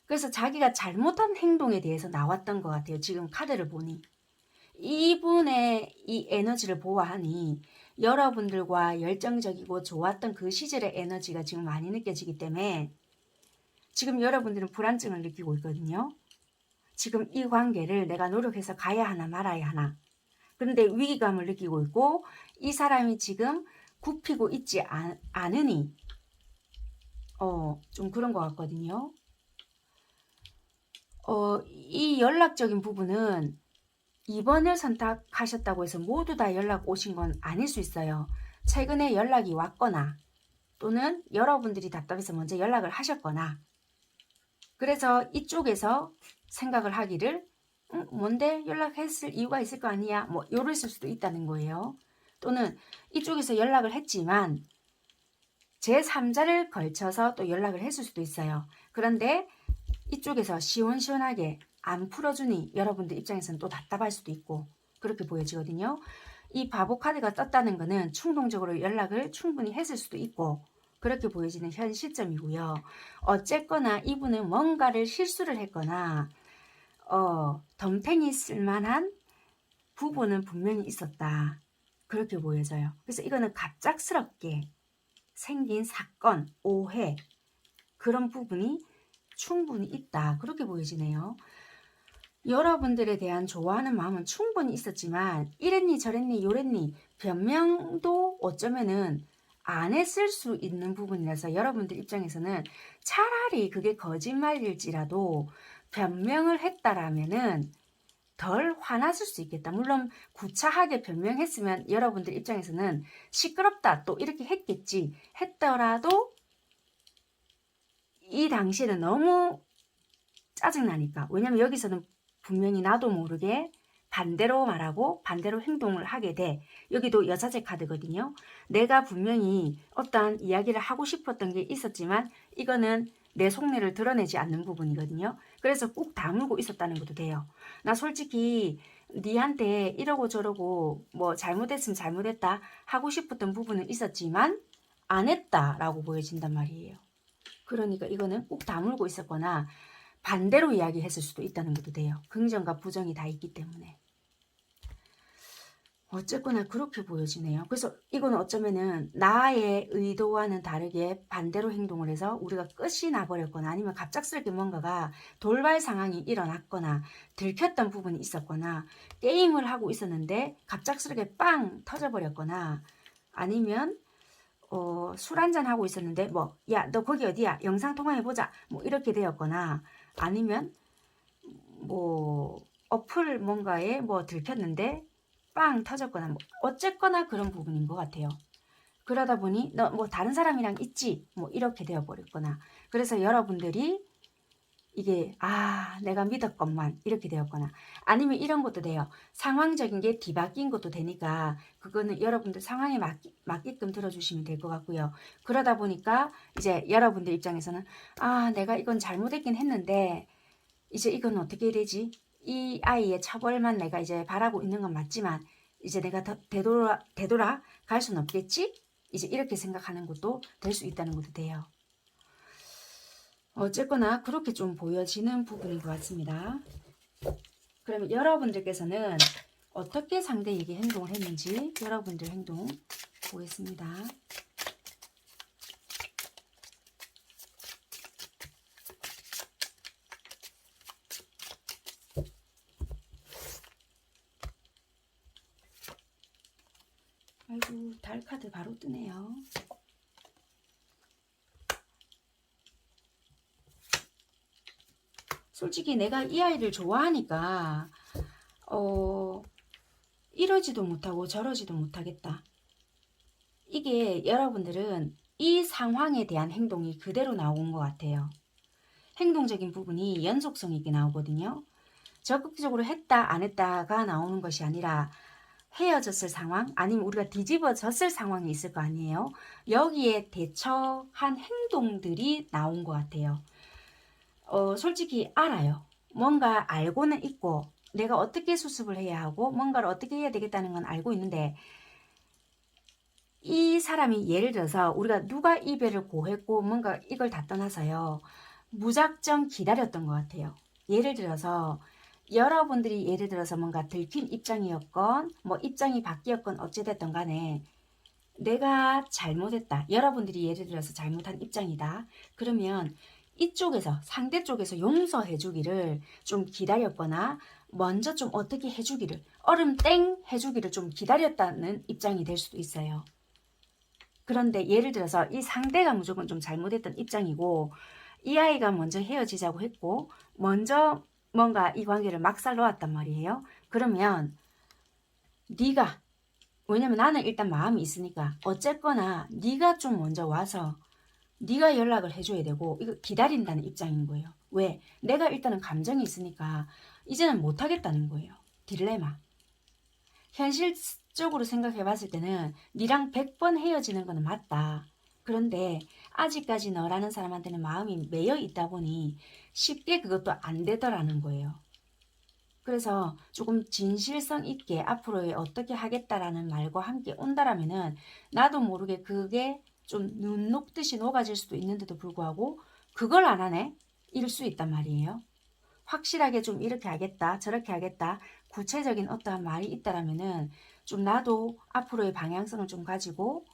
그래서 자기가 잘못한 행동에 대해서 나왔던 것 같아요. 지금 카드를 보니. 이분의 이 에너지를 보아하니 여러분들과 열정적이고 좋았던 그 시절의 에너지가 지금 많이 느껴지기 때문에 지금 여러분들은 불안증을 느끼고 있거든요. 지금 이 관계를 내가 노력해서 가야 하나 말아야 하나. 그런데 위기감을 느끼고 있고 이 사람이 지금 굽히고 있지 않으니 좀 그런 것 같거든요. 이 연락적인 부분은 2번을 선택하셨다고 해서 모두 다 연락 오신 건 아닐 수 있어요. 최근에 연락이 왔거나 또는 여러분들이 답답해서 먼저 연락을 하셨거나 그래서 이쪽에서 생각을 하기를 뭔데 연락했을 이유가 있을 거 아니야 뭐 이랬을 수도 있다는 거예요. 또는 이쪽에서 연락을 했지만 제3자를 걸쳐서 또 연락을 했을 수도 있어요. 그런데 이쪽에서 시원시원하게 안 풀어주니 여러분들 입장에서는 또 답답할 수도 있고 그렇게 보여지거든요. 이 바보 카드가 떴다는 것은 충동적으로 연락을 충분히 했을 수도 있고 그렇게 보여지는 현 시점이고요. 어쨌거나 이분은 뭔가를 실수를 했거나 덤탱이 쓸만한 부분은 분명히 있었다. 그렇게 보여져요. 그래서 이거는 갑작스럽게 생긴 사건, 오해 그런 부분이 충분히 있다. 그렇게 보여지네요. 여러분들에 대한 좋아하는 마음은 충분히 있었지만 이랬니 저랬니 요랬니 변명도 어쩌면은 안 했을 수 있는 부분이라서 여러분들 입장에서는 차라리 그게 거짓말일지라도 변명을 했다라면은 덜 화났을 수 있겠다. 물론 구차하게 변명했으면 여러분들 입장에서는 시끄럽다 또 이렇게 했겠지 했더라도 이 당시에는 너무 짜증나니까. 왜냐면 여기서는 분명히 나도 모르게 반대로 말하고 반대로 행동을 하게 돼. 여기도 여자제 카드거든요. 내가 분명히 어떠한 이야기를 하고 싶었던 게 있었지만 이거는 내 속내를 드러내지 않는 부분이거든요. 그래서 꾹 다물고 있었다는 것도 돼요. 나 솔직히 니한테 이러고 저러고 뭐 잘못했으면 잘못했다 하고 싶었던 부분은 있었지만 안 했다라고 보여진단 말이에요. 그러니까 이거는 꾹 다물고 있었거나 반대로 이야기했을 수도 있다는 것도 돼요. 긍정과 부정이 다 있기 때문에. 어쨌거나 그렇게 보여지네요. 그래서 이거는 어쩌면은 나의 의도와는 다르게 반대로 행동을 해서 우리가 끝이 나버렸거나 아니면 갑작스럽게 뭔가가 돌발 상황이 일어났거나 들켰던 부분이 있었거나 게임을 하고 있었는데 갑작스럽게 빵 터져버렸거나 아니면 술 한잔 하고 있었는데 뭐 야 너 거기 어디야 영상통화해보자 뭐 이렇게 되었거나 아니면 뭐 어플 뭔가에 뭐 들켰는데 빵 터졌거나 뭐 어쨌거나 그런 부분인 것 같아요. 그러다 보니 너 뭐 다른 사람이랑 있지 뭐 이렇게 되어버렸거나 그래서 여러분들이 이게 내가 믿었건만 이렇게 되었거나 아니면 이런 것도 돼요. 상황적인 게 뒤바뀐 것도 되니까 그거는 여러분들 상황에 맞게끔 들어주시면 될 것 같고요. 그러다 보니까 이제 여러분들 입장에서는 내가 이건 잘못했긴 했는데 이제 이건 어떻게 되지? 이 아이의 처벌만 내가 이제 바라고 있는 건 맞지만 이제 내가 더 되돌아 갈 수는 없겠지? 이제 이렇게 생각하는 것도 될 수 있다는 것도 돼요. 어쨌거나 그렇게 좀 보여지는 부분인 것 같습니다. 그러면 여러분들께서는 어떻게 상대에게 행동을 했는지 여러분들 행동 보겠습니다. 아이고 달 카드 바로 뜨네요. 솔직히 내가 이 아이를 좋아하니까 이러지도 못하고 저러지도 못하겠다. 이게 여러분들은 이 상황에 대한 행동이 그대로 나온 것 같아요. 행동적인 부분이 연속성 있게 나오거든요. 적극적으로 했다 안 했다가 나오는 것이 아니라 헤어졌을 상황 아니면 우리가 뒤집어졌을 상황이 있을 거 아니에요. 여기에 대처한 행동들이 나온 것 같아요. 솔직히 알아요. 뭔가 알고는 있고 내가 어떻게 수습을 해야 하고 뭔가를 어떻게 해야 되겠다는 건 알고 있는데 이 사람이 예를 들어서 우리가 누가 이별을 고했고 뭔가 이걸 다 떠나서요. 무작정 기다렸던 것 같아요. 예를 들어서 여러분들이 예를 들어서 뭔가 들킨 입장이었건 뭐 입장이 바뀌었건 어찌됐든 간에 내가 잘못했다. 여러분들이 예를 들어서 잘못한 입장이다. 그러면 이쪽에서 상대 쪽에서 용서해 주기를 좀 기다렸거나 먼저 좀 어떻게 해주기를 얼음 땡 해주기를 좀 기다렸다는 입장이 될 수도 있어요. 그런데 예를 들어서 이 상대가 무조건 좀 잘못했던 입장이고 이 아이가 먼저 헤어지자고 했고 먼저 뭔가 이 관계를 막살 놓았단 말이에요. 그러면 네가 왜냐면 나는 일단 마음이 있으니까 어쨌거나 네가 좀 먼저 와서 네가 연락을 해줘야 되고 이거 기다린다는 입장인 거예요. 왜? 내가 일단은 감정이 있으니까 이제는 못하겠다는 거예요. 딜레마. 현실적으로 생각해 봤을 때는 니랑 100번 헤어지는 거는 맞다. 그런데 아직까지 너라는 사람한테는 마음이 매여 있다 보니 쉽게 그것도 안 되더라는 거예요. 그래서 조금 진실성 있게 앞으로의 어떻게 하겠다라는 말과 함께 온다라면은 나도 모르게 그게 좀 눈 녹듯이 녹아질 수도 있는데도 불구하고 그걸 안 하네? 이럴 수 있단 말이에요. 확실하게 좀 이렇게 하겠다 저렇게 하겠다 구체적인 어떠한 말이 있다라면은 좀 나도 앞으로의 방향성을 좀 가지고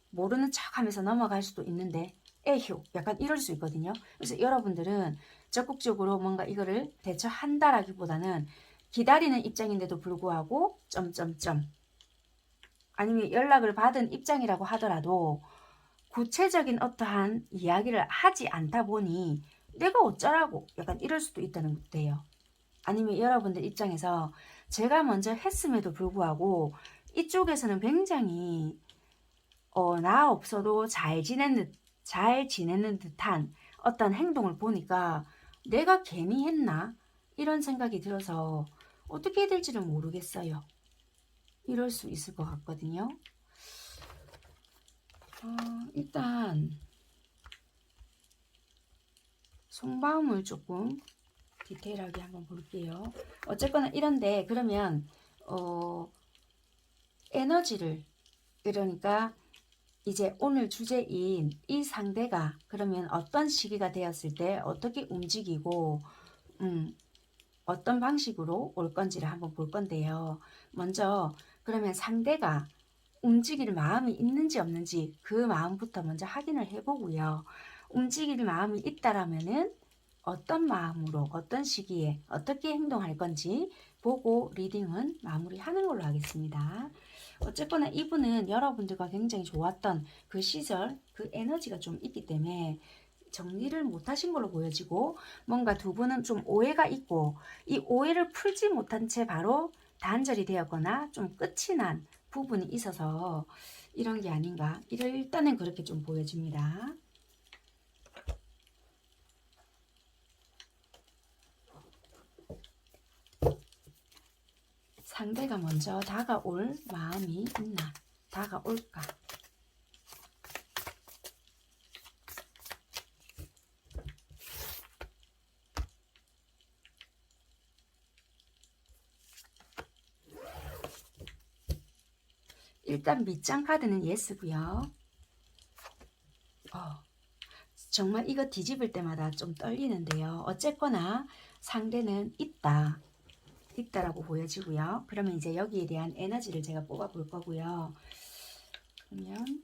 모르는 척 하면서 넘어갈 수도 있는데 에휴 약간 이럴 수 있거든요. 그래서 여러분들은 적극적으로 뭔가 이거를 대처한다라기보다는 기다리는 입장인데도 불구하고 점점점 아니면 연락을 받은 입장이라고 하더라도 구체적인 어떠한 이야기를 하지 않다 보니 내가 어쩌라고 약간 이럴 수도 있다는 것도요. 아니면 여러분들 입장에서 제가 먼저 했음에도 불구하고 이쪽에서는 굉장히 나 없어도 잘 지내는 듯한 어떤 행동을 보니까 내가 괜히 했나? 이런 생각이 들어서 어떻게 해야 될지는 모르겠어요. 이럴 수 있을 것 같거든요. 일단 속마음을 조금 디테일하게 한번 볼게요. 어쨌거나 이런데 그러면 에너지를, 그러니까 이제 오늘 주제인 이 상대가 그러면 어떤 시기가 되었을 때 어떻게 움직이고 어떤 방식으로 올 건지를 한번 볼 건데요. 먼저 그러면 상대가 움직일 마음이 있는지 없는지 그 마음부터 먼저 확인을 해보고요. 움직일 마음이 있다라면은 어떤 마음으로 어떤 시기에 어떻게 행동할 건지 보고 리딩은 마무리하는 걸로 하겠습니다. 어쨌거나 이분은 여러분들과 굉장히 좋았던 그 시절 그 에너지가 좀 있기 때문에 정리를 못하신 걸로 보여지고, 뭔가 두 분은 좀 오해가 있고 이 오해를 풀지 못한 채 바로 단절이 되었거나 좀 끝이 난 부분이 있어서 이런 게 아닌가, 일단은 그렇게 좀 보여집니다. 상대가 먼저 다가올 마음이 있나, 다가올까? 일단 밑장 카드는 예스고요. 정말 이거 뒤집을 때마다 좀 떨리는데요. 어쨌거나 상대는 있다라고 보여지고요. 그러면 이제 여기에 대한 에너지를 제가 뽑아 볼 거고요. 그러면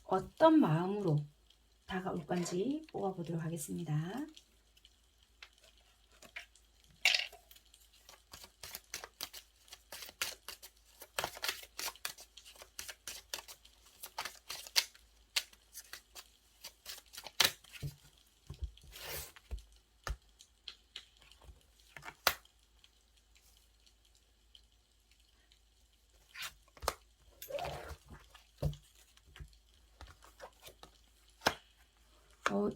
어떤 마음으로 다가올 건지 뽑아 보도록 하겠습니다.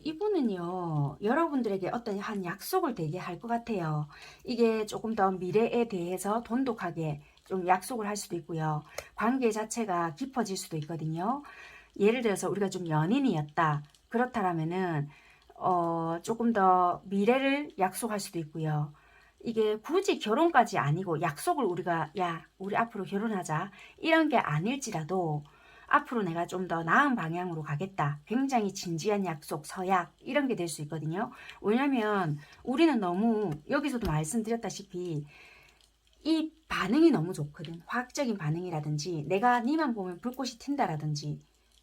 이분은요, 여러분들에게 어떤 한 약속을 되게 할 것 같아요. 이게 조금 더 미래에 대해서 돈독하게 좀 약속을 할 수도 있고요. 관계 자체가 깊어질 수도 있거든요. 예를 들어서 우리가 좀 연인이었다. 그렇다면은 조금 더 미래를 약속할 수도 있고요. 이게 굳이 결혼까지 아니고 약속을 우리가 야, 우리 앞으로 결혼하자 이런 게 아닐지라도 앞으로 내가 좀 더 나은 방향으로 가겠다. 굉장히 진지한 약속, 서약 이런 게 될 수 있거든요. 왜냐면 우리는 너무 여기서도 말씀드렸다시피 이 반응이 너무 좋거든. 화학적인 반응이라든지 내가 니만 보면 불꽃이 튄다라든지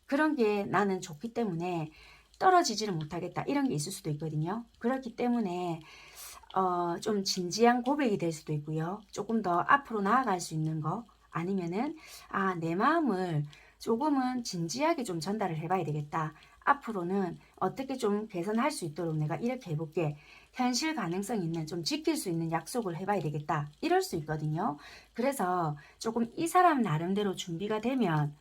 그런 게 나는 좋기 때문에 떨어지지를 못하겠다 이런 게 있을 수도 있거든요. 그렇기 때문에 좀 진지한 고백이 될 수도 있고요. 조금 더 앞으로 나아갈 수 있는 거 아니면은 내 마음을 조금은 진지하게 좀 전달을 해봐야 되겠다. 앞으로는 어떻게 좀 개선할 수 있도록 내가 이렇게 해볼게. 현실 가능성 있는 좀 지킬 수 있는 약속을 해봐야 되겠다. 이럴 수 있거든요. 그래서 조금 이 사람 나름대로 준비가 되면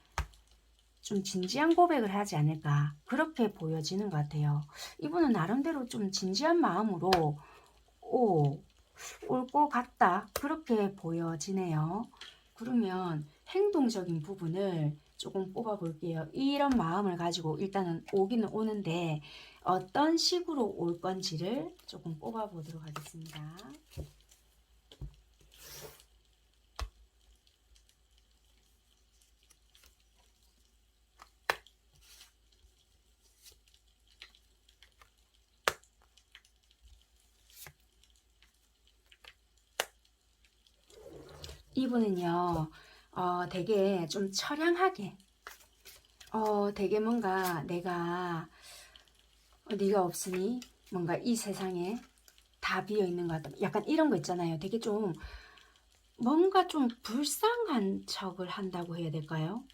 좀 진지한 고백을 하지 않을까 그렇게 보여지는 것 같아요. 이분은 나름대로 좀 진지한 마음으로 올 것 같다 그렇게 보여지네요. 그러면 행동적인 부분을 조금 뽑아 볼게요. 이런 마음을 가지고 일단은 오기는 오는데 어떤 식으로 올 건지를 조금 뽑아 보도록 하겠습니다. 이분은요, 되게 좀 처량하게, 되게 뭔가 내가 네가 없으니 뭔가 이 세상에 다 비어 있는 것 같다. 약간 이런 거 있잖아요. 되게 좀 뭔가 좀 불쌍한 척을 한다고 해야 될까요?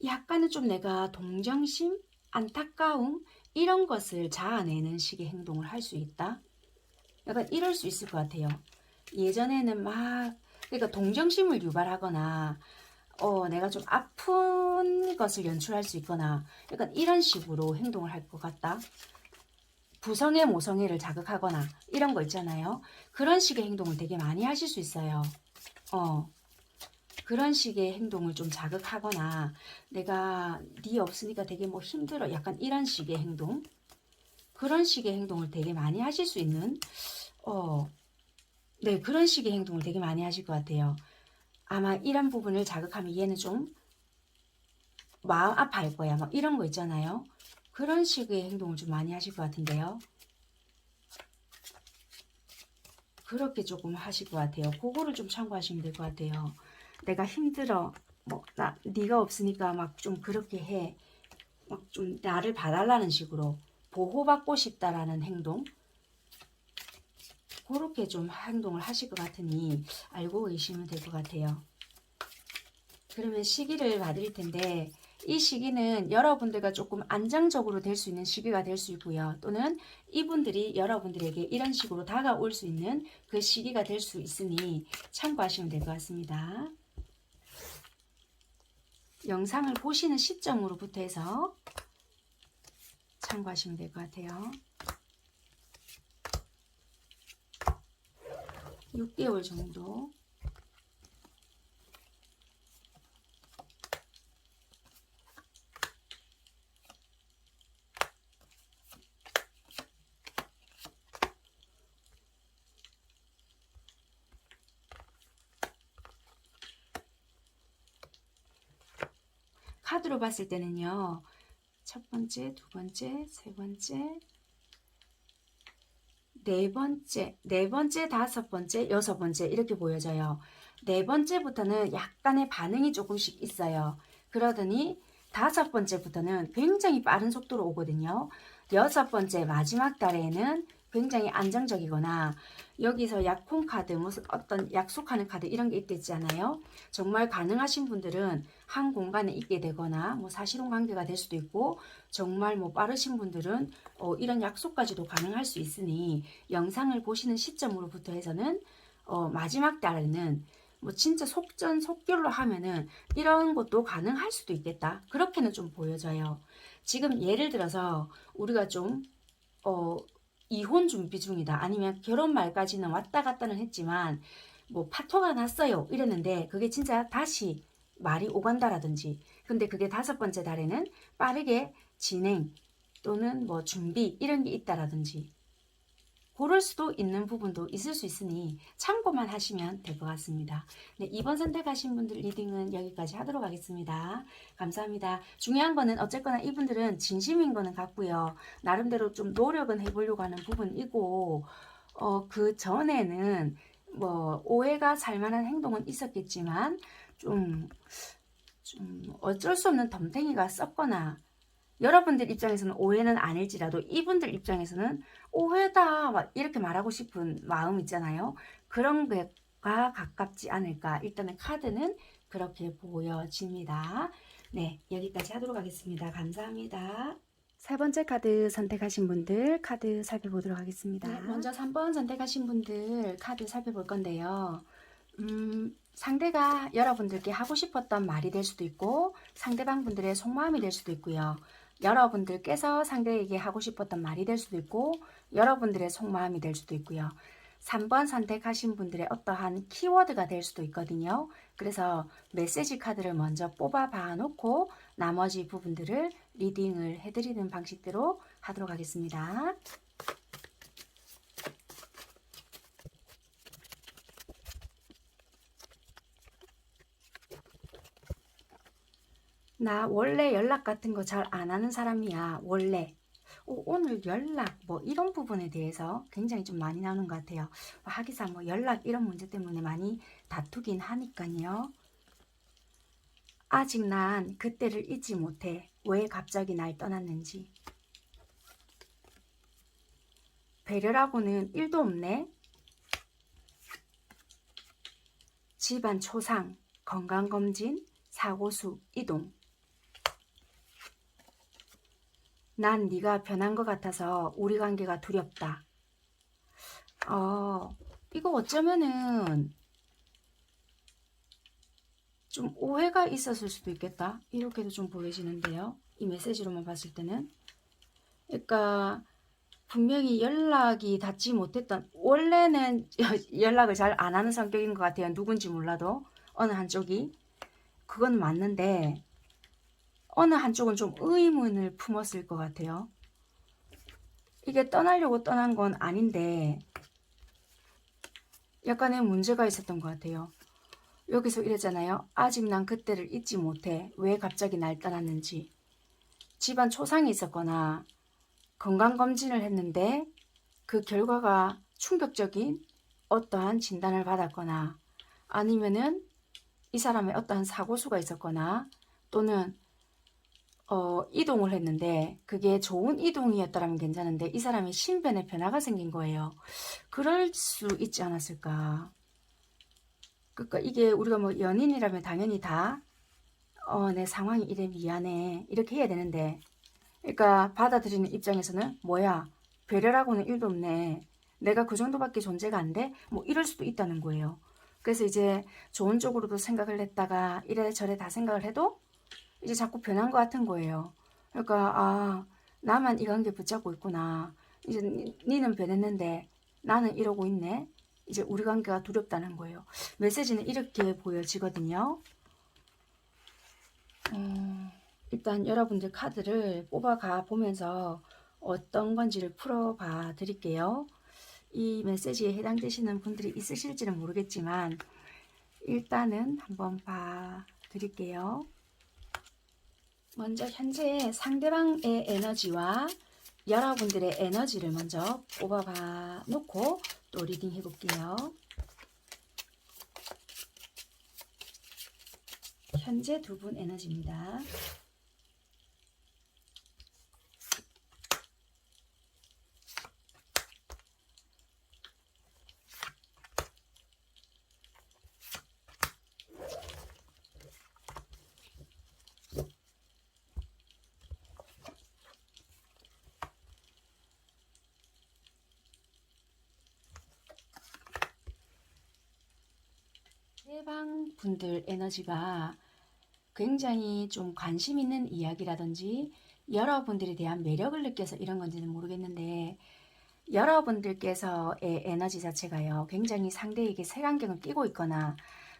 약간은 좀 내가 동정심, 안타까움 이런 것을 자아내는 식의 행동을 할 수 있다. 약간 이럴 수 있을 것 같아요. 예전에는 그러니까 동정심을 유발하거나 내가 좀 아픈 것을 연출할 수 있거나 약간 이런 식으로 행동을 할 것 같다. 부성애 모성애를 자극하거나 이런 거 있잖아요. 그런 식의 행동을 되게 많이 하실 수 있어요. 그런 식의 행동을 좀 자극하거나 내가 네 없으니까 되게 뭐 힘들어 약간 이런 식의 행동, 그런 식의 행동을 되게 많이 하실 수 있는 네, 그런 식의 행동을 되게 많이 하실 것 같아요. 아마 이런 부분을 자극하면 얘는 좀 마음 아파할 거야 막 이런 거 있잖아요. 그런 식의 행동을 좀 많이 하실 것 같은데요. 그렇게 조금 하실 것 같아요. 그거를 좀 참고하시면 될 것 같아요. 내가 힘들어. 뭐, 네가 없으니까 막 좀 그렇게 해. 막 좀 나를 봐달라는 식으로 보호받고 싶다라는 행동. 그렇게 좀 행동을 하실 것 같으니 알고 계시면 될 것 같아요. 그러면 시기를 봐드릴 텐데 이 시기는 여러분들과 조금 안정적으로 될 수 있는 시기가 될 수 있고요. 또는 이분들이 여러분들에게 이런 식으로 다가올 수 있는 그 시기가 될 수 있으니 참고하시면 될 것 같습니다. 영상을 보시는 시점으로부터 해서 참고하시면 될 것 같아요. 6개월 정도. 카드로 봤을 때는요. 첫 번째, 두 번째, 세 번째, 네 번째, 다섯 번째, 여섯 번째 이렇게 보여져요. 네 번째부터는 약간의 반응이 조금씩 있어요. 그러더니 다섯 번째부터는 굉장히 빠른 속도로 오거든요. 여섯 번째 마지막 달에는 굉장히 안정적이거나 여기서 약혼 카드, 무슨 어떤 약속하는 카드 이런 게 있댔잖아요. 정말 가능하신 분들은 한 공간에 있게 되거나 뭐 사실혼 관계가 될 수도 있고 정말 뭐 빠르신 분들은 이런 약속까지도 가능할 수 있으니 영상을 보시는 시점으로부터 해서는 마지막 달에는 뭐 진짜 속전속결로 하면은 이런 것도 가능할 수도 있겠다. 그렇게는 좀 보여져요. 지금 예를 들어서 우리가 좀 이혼 준비 중이다. 아니면 결혼 말까지는 왔다 갔다는 했지만 뭐 파토가 났어요. 이랬는데 그게 진짜 다시 말이 오간다라든지 근데 그게 다섯 번째 달에는 빠르게 진행 또는 뭐 준비 이런 게 있다라든지 고를 수도 있는 부분도 있을 수 있으니 참고만 하시면 될 것 같습니다. 네, 2번 선택하신 분들 리딩은 여기까지 하도록 하겠습니다. 감사합니다. 중요한 거는 어쨌거나 이분들은 진심인 거는 같고요. 나름대로 좀 노력은 해보려고 하는 부분이고 그 전에는 뭐 오해가 살만한 행동은 있었겠지만 좀 어쩔 수 없는 덤탱이가 썼거나 여러분들 입장에서는 오해는 아닐지라도 이분들 입장에서는 오해다 막 이렇게 말하고 싶은 마음 있잖아요. 그런 게가 가깝지 않을까. 일단은 카드는 그렇게 보여집니다. 네, 여기까지 하도록 하겠습니다. 감사합니다. 세 번째 카드 선택하신 분들 카드 살펴보도록 하겠습니다. 네, 먼저 3번 선택하신 분들 카드 살펴볼 건데요. 상대가 여러분들께 하고 싶었던 말이 될 수도 있고 상대방 분들의 속마음이 될 수도 있고요. 여러분들께서 상대에게 하고 싶었던 말이 될 수도 있고 여러분들의 속마음이 될 수도 있고요. 3번 선택하신 분들의 어떠한 키워드가 될 수도 있거든요. 그래서 메시지 카드를 먼저 뽑아 봐 놓고 나머지 부분들을 리딩을 해드리는 방식대로 하도록 하겠습니다. 나 원래 연락 같은 거 잘 안 하는 사람이야. 원래. 오늘 연락 뭐 이런 부분에 대해서 굉장히 좀 많이 나오는 것 같아요. 하기사 뭐 연락 이런 문제 때문에 많이 다투긴 하니까요. 아직 난 그때를 잊지 못해. 왜 갑자기 날 떠났는지. 배려라고는 1도 없네. 집안 초상, 건강검진, 사고수, 이동. 난 네가 변한 것 같아서 우리 관계가 두렵다. 이거 어쩌면은 좀 오해가 있었을 수도 있겠다. 이렇게도 좀 보여지는데요. 이 메시지로만 봤을 때는. 그러니까 분명히 연락이 닿지 못했던, 원래는 연락을 잘 안 하는 성격인 것 같아요. 누군지 몰라도 어느 한쪽이. 그건 맞는데 어느 한쪽은 좀 의문을 품었을 것 같아요. 이게 떠나려고 떠난 건 아닌데 약간의 문제가 있었던 것 같아요. 여기서 이랬잖아요. 아직 난 그때를 잊지 못해. 왜 갑자기 날 떠났는지. 집안 초상이 있었거나 건강검진을 했는데 그 결과가 충격적인 어떠한 진단을 받았거나 아니면은 이 사람의 어떠한 사고수가 있었거나 또는 이동을 했는데 그게 좋은 이동이었다면 괜찮은데 이 사람의 신변에 변화가 생긴 거예요. 그럴 수 있지 않았을까. 그러니까 이게 우리가 뭐 연인이라면 당연히 다 내 상황이 이래 미안해 이렇게 해야 되는데, 그러니까 받아들이는 입장에서는 뭐야 배려라고는 일도 없네, 내가 그 정도밖에 존재가 안 돼? 뭐 이럴 수도 있다는 거예요. 그래서 이제 좋은 쪽으로도 생각을 했다가 이래저래 다 생각을 해도 이제 자꾸 변한 것 같은 거예요. 그러니까 나만 이 관계 붙잡고 있구나. 이제 니는 변했는데 나는 이러고 있네. 이제 우리 관계가 두렵다는 거예요. 메시지는 이렇게 보여지거든요. 일단 여러분들 카드를 뽑아가 보면서 어떤 건지를 풀어봐 드릴게요. 이 메시지에 해당되시는 분들이 있으실지는 모르겠지만 일단은 한번 봐 드릴게요. 먼저 현재 상대방의 에너지와 여러분들의 에너지를 먼저 뽑아봐 놓고 또 리딩 해볼게요. 현재 두 분 에너지입니다. 상대방 분들 에너지가 굉장히 좀 관심 있는 이야기라든지 여러분들에 대한 매력을 느껴서 이런 건지는 모르겠는데 여러분들께서의 에너지 자체가요 굉장히 상대에게 색안경을 끼고 있거나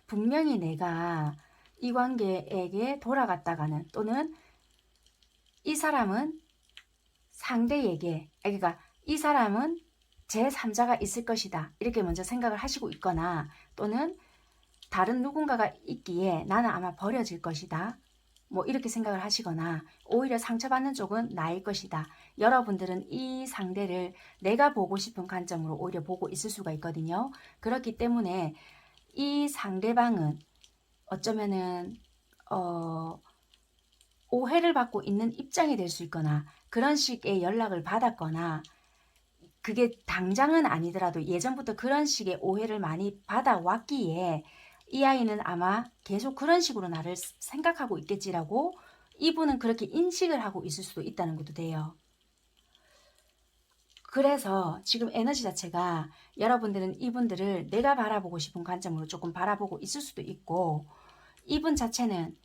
분명히 내가 이 관계에게 돌아갔다가는 또는 이 사람은 상대에게, 그러니까 이 사람은 제3자가 있을 것이다 이렇게 먼저 생각을 하시고 있거나 또는 다른 누군가가 있기에 나는 아마 버려질 것이다 뭐 이렇게 생각을 하시거나 오히려 상처받는 쪽은 나일 것이다. 여러분들은 이 상대를 내가 보고 싶은 관점으로 오히려 보고 있을 수가 있거든요. 그렇기 때문에 이 상대방은 어쩌면은 오해를 받고 있는 입장이 될 수 있거나 그런 식의 연락을 받았거나 그게 당장은 아니더라도 예전부터 그런 식의 오해를 많이 받아왔기에 이 아이는 아마 계속 그런 식으로 나를 생각하고 있겠지라고 이분은 그렇게 인식을 하고 있을 수도 있다는 것도 돼요. 그래서 지금 에너지 자체가 여러분들은 이분들을 내가 바라보고 싶은 관점으로 조금 바라보고 있을 수도 있고 이분 자체는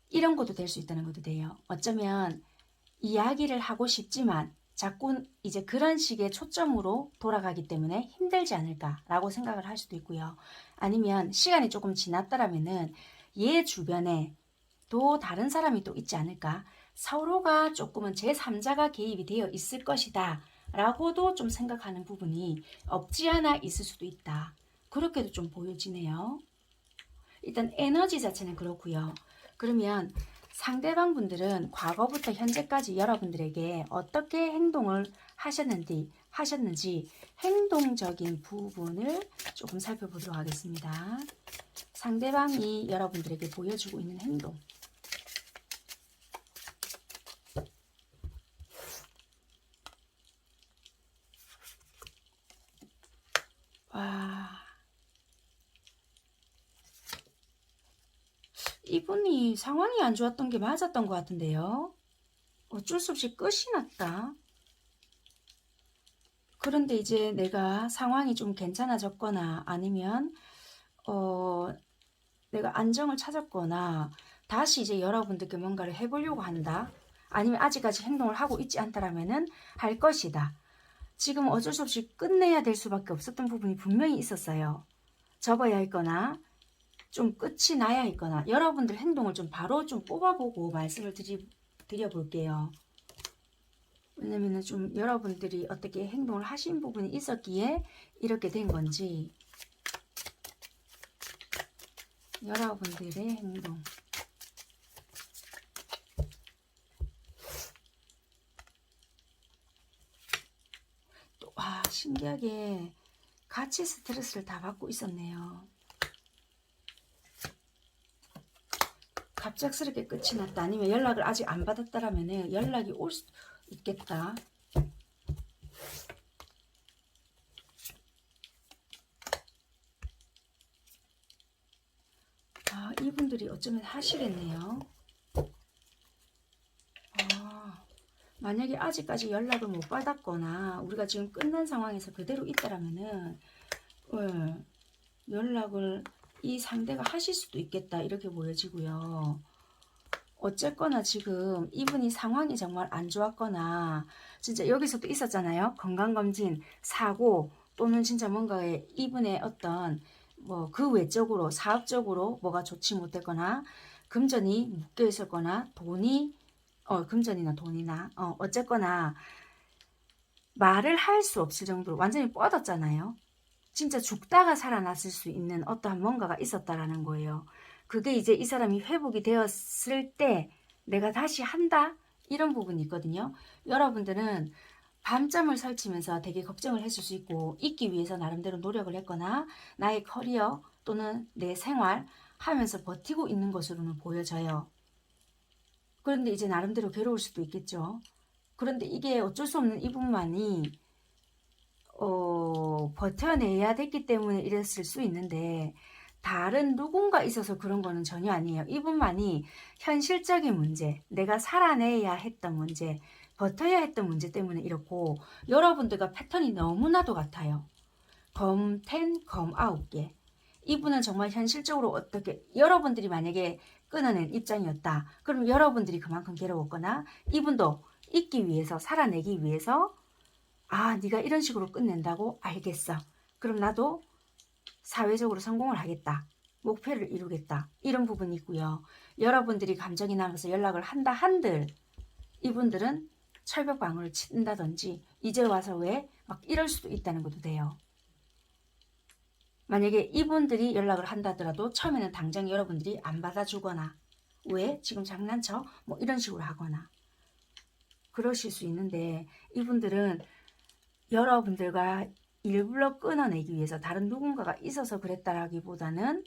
이런 것도 될 수 있다는 것도 돼요. 어쩌면 이야기를 하고 싶지만 자꾸 이제 그런 식의 초점으로 돌아가기 때문에 힘들지 않을까라고 생각을 할 수도 있고요. 아니면 시간이 조금 지났더라면은 얘 주변에 또 다른 사람이 또 있지 않을까? 서로가 조금은 제3자가 개입이 되어 있을 것이다 라고도 좀 생각하는 부분이 없지 않아 있을 수도 있다. 그렇게도 좀 보여지네요. 일단 에너지 자체는 그렇고요. 그러면 상대방 분들은 과거부터 현재까지 여러분들에게 어떻게 행동을 하셨는지 행동적인 부분을 조금 살펴보도록 하겠습니다. 상대방이 여러분들에게 보여주고 있는 행동. 와, 이분이 상황이 안 좋았던 게 맞았던 것 같은데요. 어쩔 수 없이 끝이 났다. 그런데 이제 내가 상황이 좀 괜찮아졌거나 아니면 내가 안정을 찾았거나 다시 이제 여러분들께 뭔가를 해보려고 한다. 아니면 아직까지 행동을 하고 있지 않다라면은 할 것이다. 지금 어쩔 수 없이 끝내야 될 수밖에 없었던 부분이 분명히 있었어요. 접어야 했거나 좀 끝이 나야 했거나 여러분들 행동을 좀 바로 좀 뽑아보고 말씀을 드려볼게요. 왜냐면은 좀 여러분들이 어떻게 행동을 하신 부분이 있었기에 이렇게 된 건지 여러분들의 행동 또 신기하게 같이 스트레스를 다 받고 있었네요. 갑작스럽게 끝이 났다 아니면 연락을 아직 안 받았다라면 연락이 올 수 있겠다. 이분들이 어쩌면 하시겠네요. 만약에 아직까지 연락을 못 받았거나 우리가 지금 끝난 상황에서 그대로 있다라면은 연락을 이 상대가 하실 수도 있겠다 이렇게 보여지고요. 어쨌거나 지금 이분이 상황이 정말 안 좋았거나 진짜 여기서도 있었잖아요. 건강검진, 사고 또는 진짜 뭔가에 이분의 어떤 뭐 그 외적으로 사업적으로 뭐가 좋지 못했거나 금전이 묶여 있었거나 돈이 금전이나 돈이나 어쨌거나 말을 할 수 없을 정도로 완전히 뻗었잖아요. 진짜 죽다가 살아났을 수 있는 어떠한 뭔가가 있었다라는 거예요. 그게 이제 이 사람이 회복이 되었을 때 내가 다시 한다? 이런 부분이 있거든요. 여러분들은 밤잠을 설치면서 되게 걱정을 했을 수 있고 있기 위해서 나름대로 노력을 했거나 나의 커리어 또는 내 생활 하면서 버티고 있는 것으로는 보여져요. 그런데 이제 나름대로 괴로울 수도 있겠죠. 그런데 이게 어쩔 수 없는 이분만이 버텨내야 됐기 때문에 이랬을 수 있는데 다른 누군가 있어서 그런 거는 전혀 아니에요. 이분만이 현실적인 문제, 내가 살아내야 했던 문제, 버텨야 했던 문제 때문에 이렇고 여러분들과 패턴이 너무나도 같아요. 검 10, 검 9개. 이분은 정말 현실적으로 어떻게 여러분들이 만약에 끊어낸 입장이었다. 그럼 여러분들이 그만큼 괴로웠거나 이분도 있기 위해서 살아내기 위해서 네가 이런 식으로 끝낸다고? 알겠어. 그럼 나도 사회적으로 성공을 하겠다. 목표를 이루겠다. 이런 부분이 있고요. 여러분들이 감정이 남아서 연락을 한다 한들 이분들은 철벽 방어를 친다든지 이제 와서 왜 막 이럴 수도 있다는 것도 돼요. 만약에 이분들이 연락을 한다더라도 처음에는 당장 여러분들이 안 받아주거나 왜? 지금 장난쳐? 뭐 이런 식으로 하거나 그러실 수 있는데 이분들은 여러분들과 일부러 끊어내기 위해서 다른 누군가가 있어서 그랬다라기보다는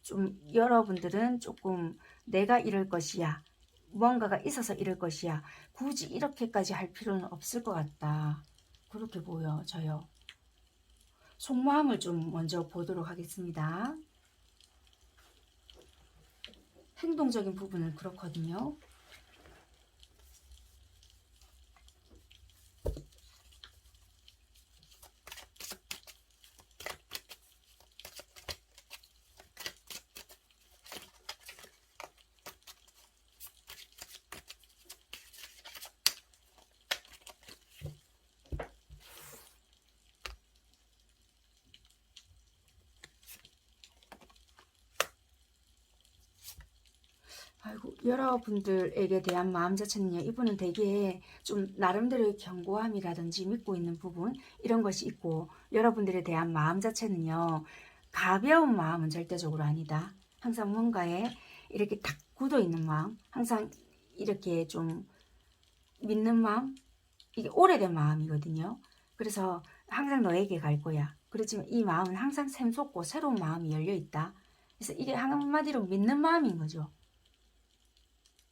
좀 여러분들은 조금 내가 이럴 것이야 뭔가가 있어서 이럴 것이야 굳이 이렇게까지 할 필요는 없을 것 같다 그렇게 보여져요. 속마음을 좀 먼저 보도록 하겠습니다. 행동적인 부분은 그렇거든요. 아이고, 여러분들에게 대한 마음 자체는요, 이분은 되게 좀 나름대로의 견고함이라든지 믿고 있는 부분, 이런 것이 있고, 여러분들에 대한 마음 자체는요, 가벼운 마음은 절대적으로 아니다. 항상 뭔가에 이렇게 딱 굳어 있는 마음, 항상 이렇게 좀 믿는 마음, 이게 오래된 마음이거든요. 그래서 항상 너에게 갈 거야. 그렇지만 이 마음은 항상 샘솟고 새로운 마음이 열려 있다. 그래서 이게 한마디로 믿는 마음인 거죠.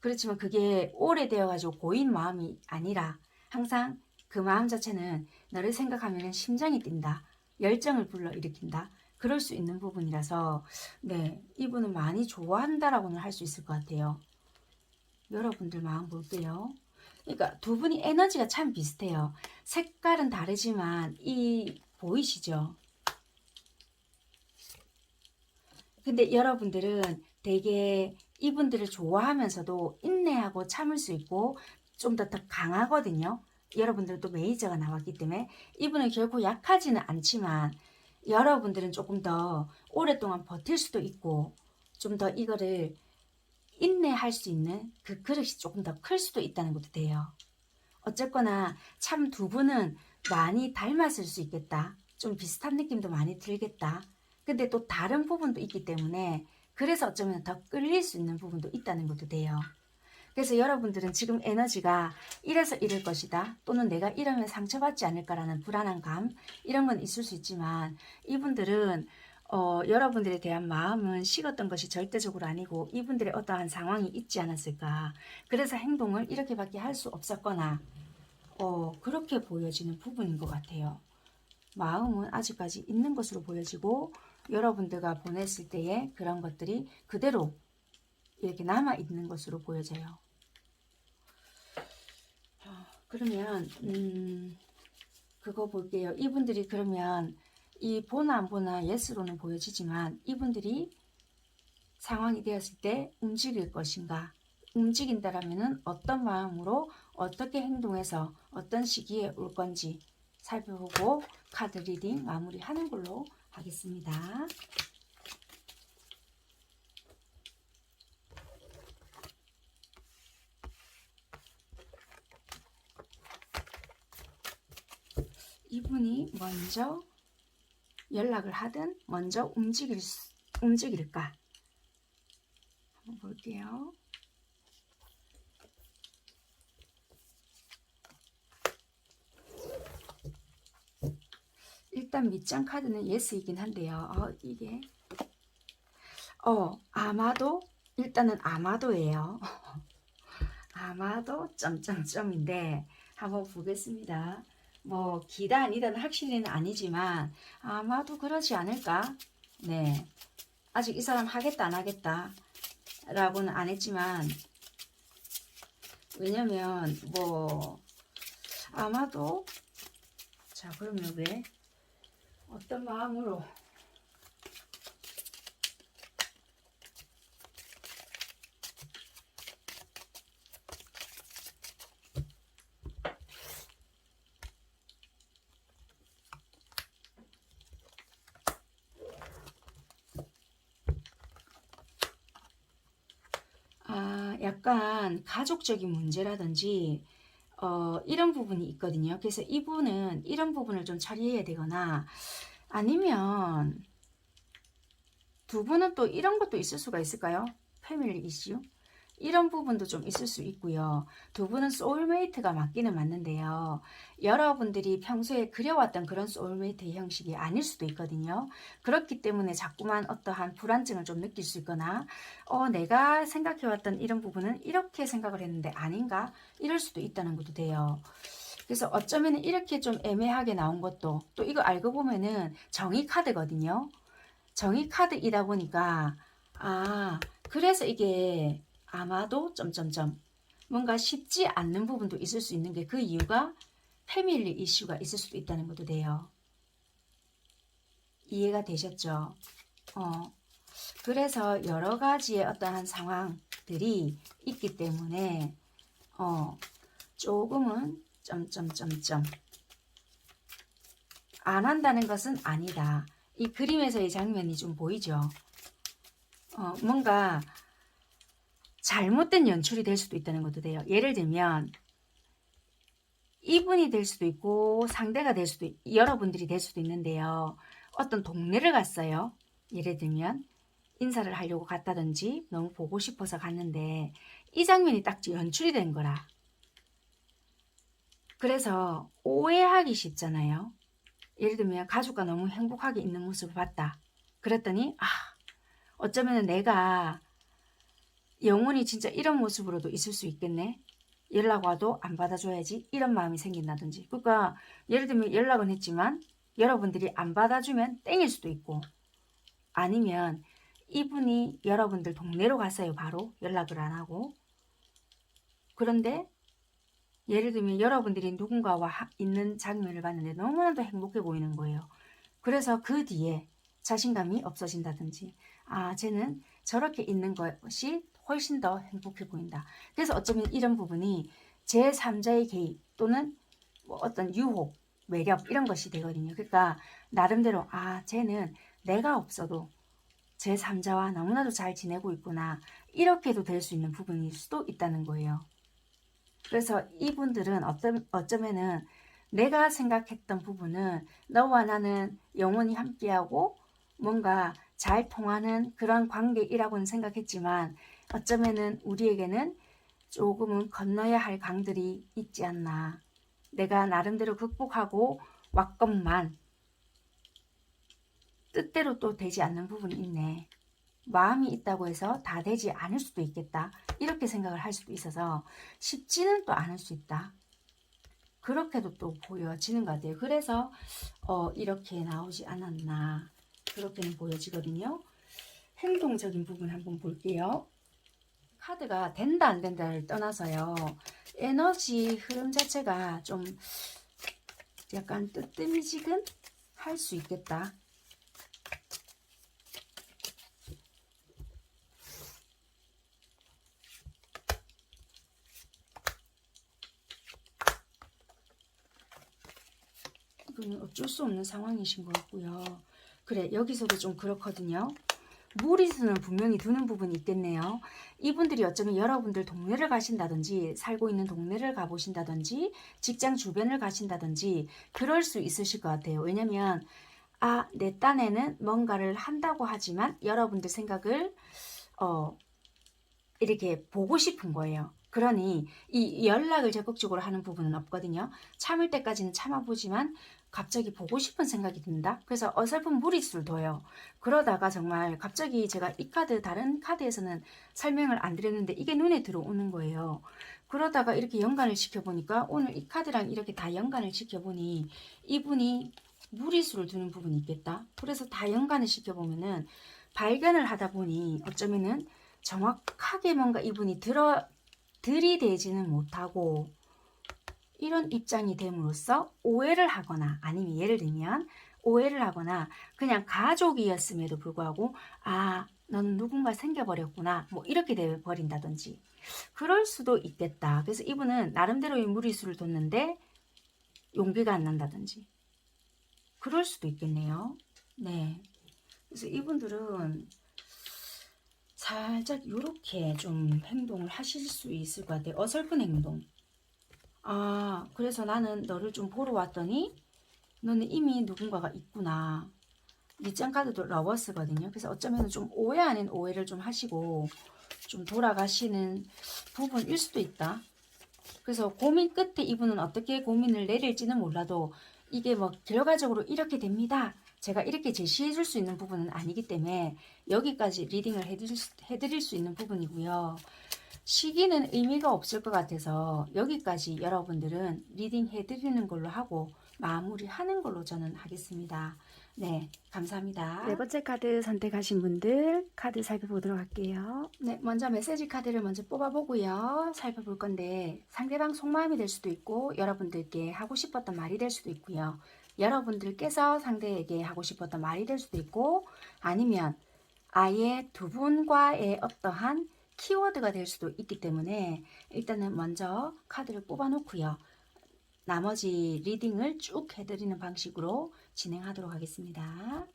그렇지만 그게 오래되어 가지고 고인 마음이 아니라 항상 그 마음 자체는 너를 생각하면 심장이 뛴다. 열정을 불러일으킨다. 그럴 수 있는 부분이라서 네, 이분은 많이 좋아한다라고는 할 수 있을 것 같아요. 여러분들 마음 볼게요. 그러니까 두 분이 에너지가 참 비슷해요. 색깔은 다르지만 보이시죠? 근데 여러분들은 되게 이분들을 좋아하면서도 인내하고 참을 수 있고 좀 더 강하거든요. 여러분들도 메이저가 나왔기 때문에 이분은 결코 약하지는 않지만 여러분들은 조금 더 오랫동안 버틸 수도 있고 좀 더 이거를 인내할 수 있는 그 그릇이 조금 더 클 수도 있다는 것도 돼요. 어쨌거나 참 두 분은 많이 닮았을 수 있겠다. 좀 비슷한 느낌도 많이 들겠다. 근데 또 다른 부분도 있기 때문에 그래서 어쩌면 더 끌릴 수 있는 부분도 있다는 것도 돼요. 그래서 여러분들은 지금 에너지가 이래서 이럴 것이다. 또는 내가 이러면 상처받지 않을까라는 불안한 감 이런 건 있을 수 있지만 이분들은 여러분들에 대한 마음은 식었던 것이 절대적으로 아니고 이분들의 어떠한 상황이 있지 않았을까. 그래서 행동을 이렇게밖에 할 수 없었거나 그렇게 보여지는 부분인 것 같아요. 마음은 아직까지 있는 것으로 보여지고 여러분들과 보냈을 때의 그런 것들이 그대로 이렇게 남아있는 것으로 보여져요. 그러면 그거 볼게요. 이분들이 그러면 이 보나 안 보나 예스로는 보여지지만 이분들이 상황이 되었을 때 움직일 것인가? 움직인다라면은 어떤 마음으로 어떻게 행동해서 어떤 시기에 올 건지 살펴보고 카드 리딩 마무리하는 걸로 하겠습니다. 이분이 먼저 연락을 하든 먼저 움직일까? 한번 볼게요. 일단 밑장 카드는 예스이긴 한데요. 이게 아마도 일단은 아마도예요. 아마도 점점점인데 한번 보겠습니다. 뭐 기다 아니다는 확실히는 아니지만 아마도 그러지 않을까. 네, 아직 이 사람 하겠다 안 하겠다 라고는 안 했지만 왜냐면 뭐 아마도 자 그러면 왜 어떤 마음으로 약간 가족적인 문제라든지 이런 부분이 있거든요. 그래서 이분은 이런 부분을 좀 처리해야 되거나 아니면 두 분은 또 이런 것도 있을 수가 있을까요? 패밀리 이슈? 이런 부분도 좀 있을 수 있고요. 두 분은 소울메이트가 맞기는 맞는데요. 여러분들이 평소에 그려왔던 그런 소울메이트 형식이 아닐 수도 있거든요. 그렇기 때문에 자꾸만 어떠한 불안증을 좀 느낄 수 있거나 내가 생각해왔던 이런 부분은 이렇게 생각을 했는데 아닌가? 이럴 수도 있다는 것도 돼요. 그래서 어쩌면 이렇게 좀 애매하게 나온 것도 또 이거 알고 보면은 정의 카드거든요. 정의 카드이다 보니까 그래서 이게 아마도 점점점 뭔가 쉽지 않는 부분도 있을 수 있는 게 그 이유가 패밀리 이슈가 있을 수도 있다는 것도 돼요. 이해가 되셨죠? 그래서 여러 가지의 어떠한 상황들이 있기 때문에 조금은 점점점점 안 한다는 것은 아니다. 이 그림에서의 장면이 좀 보이죠? 뭔가 잘못된 연출이 될 수도 있다는 것도 돼요. 예를 들면 이분이 될 수도 있고 상대가 될 수도 여러분들이 될 수도 있는데요. 어떤 동네를 갔어요. 예를 들면 인사를 하려고 갔다든지 너무 보고 싶어서 갔는데 이 장면이 딱 연출이 된 거라. 그래서 오해하기 쉽잖아요. 예를 들면 가족과 너무 행복하게 있는 모습을 봤다. 그랬더니 어쩌면 내가 영원히 진짜 이런 모습으로도 있을 수 있겠네. 연락 와도 안 받아줘야지 이런 마음이 생긴다든지. 그러니까 예를 들면 연락은 했지만 여러분들이 안 받아주면 땡일 수도 있고 아니면 이분이 여러분들 동네로 갔어요. 바로 연락을 안 하고. 그런데 예를 들면 여러분들이 누군가와 있는 장면을 봤는데 너무나도 행복해 보이는 거예요. 그래서 그 뒤에 자신감이 없어진다든지 쟤는 저렇게 있는 것이 훨씬 더 행복해 보인다. 그래서 어쩌면 이런 부분이 제3자의 개입 또는 뭐 어떤 유혹, 매력 이런 것이 되거든요. 그러니까 나름대로 쟤는 내가 없어도 제3자와 너무나도 잘 지내고 있구나. 이렇게도 될 수 있는 부분일 수도 있다는 거예요. 그래서 이분들은 어쩌면은 내가 생각했던 부분은 너와 나는 영원히 함께하고 뭔가 잘 통하는 그런 관계이라고는 생각했지만 어쩌면은 우리에게는 조금은 건너야 할 강들이 있지 않나. 내가 나름대로 극복하고 왔건만 뜻대로 또 되지 않는 부분이 있네. 마음이 있다고 해서 다 되지 않을 수도 있겠다. 이렇게 생각을 할 수도 있어서 쉽지는 또 않을 수 있다. 그렇게도 또 보여지는 것 같아요. 그래서 이렇게 나오지 않았나. 그렇게는 보여지거든요. 행동적인 부분 한번 볼게요. 카드가 된다 안 된다를 떠나서요. 에너지 흐름 자체가 좀 약간 뜨뜨미지근 할 수 있겠다. 이거는 어쩔 수 없는 상황이신 것 같고요. 그래, 여기서도 좀 그렇거든요. 무리수는 분명히 두는 부분이 있겠네요. 이분들이 어쩌면 여러분들 동네를 가신다든지 살고 있는 동네를 가보신다든지 직장 주변을 가신다든지 그럴 수 있으실 것 같아요. 왜냐면 내 딴에는 뭔가를 한다고 하지만 여러분들 생각을 이렇게 보고 싶은 거예요. 그러니 이 연락을 적극적으로 하는 부분은 없거든요. 참을 때까지는 참아보지만 갑자기 보고 싶은 생각이 든다. 그래서 어설픈 무리수를 둬요. 그러다가 정말 갑자기 제가 이 카드 다른 카드에서는 설명을 안 드렸는데 이게 눈에 들어오는 거예요. 그러다가 이렇게 연관을 시켜보니까 오늘 이 카드랑 이렇게 다 연관을 시켜보니 이분이 무리수를 두는 부분이 있겠다. 그래서 다 연관을 시켜보면은 발견을 하다 보니 어쩌면은 정확하게 뭔가 이분이 들이대지는 못하고 이런 입장이 됨으로써 오해를 하거나 아니면 예를 들면 오해를 하거나 그냥 가족이었음에도 불구하고 너는 누군가 생겨버렸구나 뭐 이렇게 돼버린다든지 그럴 수도 있겠다. 그래서 이분은 나름대로의 무리수를 뒀는데 용기가 안 난다든지 그럴 수도 있겠네요. 네. 그래서 이분들은 살짝 이렇게 좀 행동을 하실 수 있을 것 같아요. 어설픈 행동. 그래서 나는 너를 좀 보러 왔더니 너는 이미 누군가가 있구나. 밑장 카드도 러버스거든요. 그래서 어쩌면 좀 오해 아닌 오해를 좀 하시고 좀 돌아가시는 부분일 수도 있다. 그래서 고민 끝에 이분은 어떻게 고민을 내릴지는 몰라도 이게 뭐 결과적으로 이렇게 됩니다. 제가 이렇게 제시해 줄 수 있는 부분은 아니기 때문에 여기까지 리딩을 해드릴 수 있는 부분이고요. 시기는 의미가 없을 것 같아서 여기까지 여러분들은 리딩 해드리는 걸로 하고 마무리하는 걸로 저는 하겠습니다. 네, 감사합니다. 네 번째 카드 선택하신 분들 카드 살펴보도록 할게요. 네, 먼저 메시지 카드를 먼저 뽑아보고요. 살펴볼 건데 상대방 속마음이 될 수도 있고 여러분들께 하고 싶었던 말이 될 수도 있고요. 여러분들께서 상대에게 하고 싶었던 말이 될 수도 있고 아니면 아예 두 분과의 어떠한 키워드가 될 수도 있기 때문에 일단은 먼저 카드를 뽑아 놓고요. 나머지 리딩을 쭉 해드리는 방식으로 진행하도록 하겠습니다.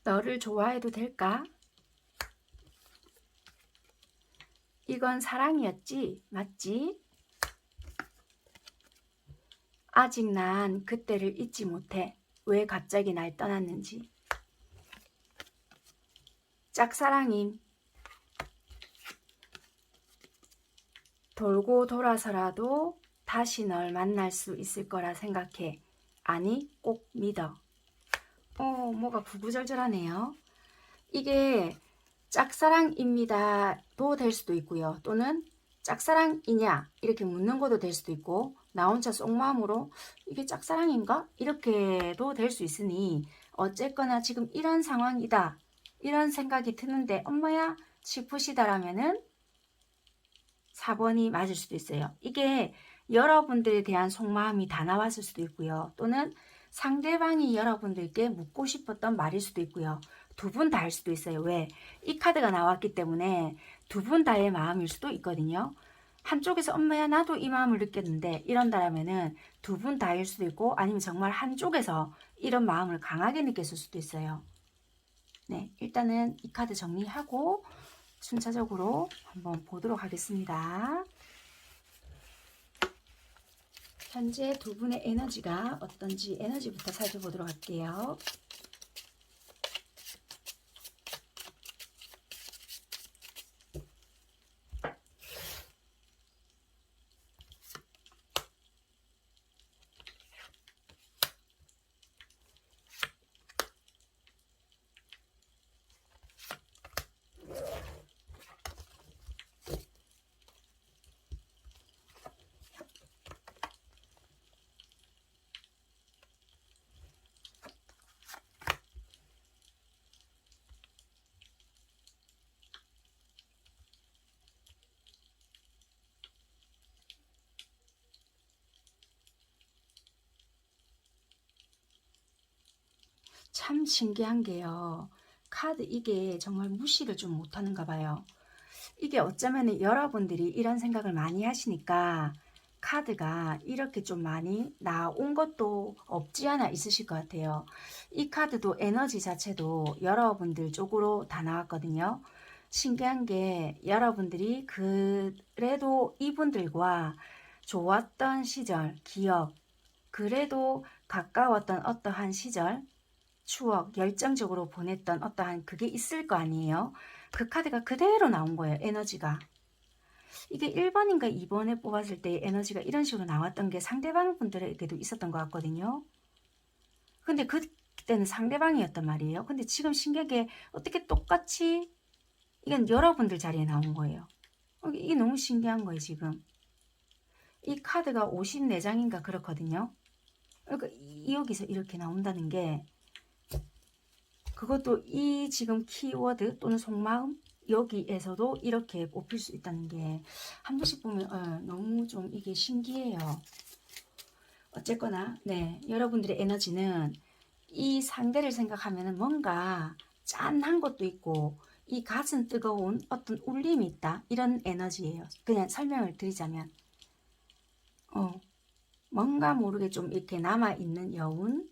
너를 좋아해도 될까? 이건 사랑이었지, 맞지? 아직 난 그때를 잊지 못해. 왜 갑자기 날 떠났는지. 짝사랑임. 돌고 돌아서라도 다시 널 만날 수 있을 거라 생각해. 아니, 꼭 믿어. 뭐가 구구절절하네요. 이게 짝사랑입니다도 될 수도 있고요. 또는 짝사랑이냐 이렇게 묻는 것도 될 수도 있고 나 혼자 속마음으로 이게 짝사랑인가? 이렇게도 될 수 있으니 어쨌거나 지금 이런 상황이다. 이런 생각이 드는데 엄마야 싶으시다라면은 4번이 맞을 수도 있어요. 이게 여러분들에 대한 속마음이 다 나왔을 수도 있고요. 또는 상대방이 여러분들께 묻고 싶었던 말일 수도 있고요. 두 분 다 할 수도 있어요. 왜? 이 카드가 나왔기 때문에 두 분 다의 마음일 수도 있거든요. 한쪽에서 엄마야 나도 이 마음을 느꼈는데 이런다라면은 두 분 다일 수도 있고 아니면 정말 한쪽에서 이런 마음을 강하게 느꼈을 수도 있어요. 네, 일단은 이 카드 정리하고 순차적으로 한번 보도록 하겠습니다. 현재 두 분의 에너지가 어떤지 에너지부터 살펴보도록 할게요. 참 신기한 게요. 카드 이게 정말 무시를 좀 못하는가 봐요. 이게 어쩌면 여러분들이 이런 생각을 많이 하시니까 카드가 이렇게 좀 많이 나온 것도 없지 않아 있으실 것 같아요. 이 카드도 에너지 자체도 여러분들 쪽으로 다 나왔거든요. 신기한 게 여러분들이 그래도 이분들과 좋았던 시절, 기억, 그래도 가까웠던 어떠한 시절, 추억, 열정적으로 보냈던 어떠한 그게 있을 거 아니에요. 그 카드가 그대로 나온 거예요. 에너지가. 이게 1번인가 2번에 뽑았을 때 에너지가 이런 식으로 나왔던 게 상대방 분들에게도 있었던 것 같거든요. 근데 그때는 상대방이었단 말이에요. 근데 지금 신기하게 어떻게 똑같이 이건 여러분들 자리에 나온 거예요. 이게 너무 신기한 거예요. 지금. 이 카드가 54장인가 그렇거든요. 그러니까 여기서 이렇게 나온다는 게 그것도 이 지금 키워드 또는 속마음 여기에서도 이렇게 뽑힐 수 있다는 게 한 번씩 보면 너무 좀 이게 신기해요. 어쨌거나 네, 여러분들의 에너지는 이 상대를 생각하면 뭔가 짠한 것도 있고 이 가슴 뜨거운 어떤 울림이 있다 이런 에너지예요. 그냥 설명을 드리자면 뭔가 모르게 좀 이렇게 남아있는 여운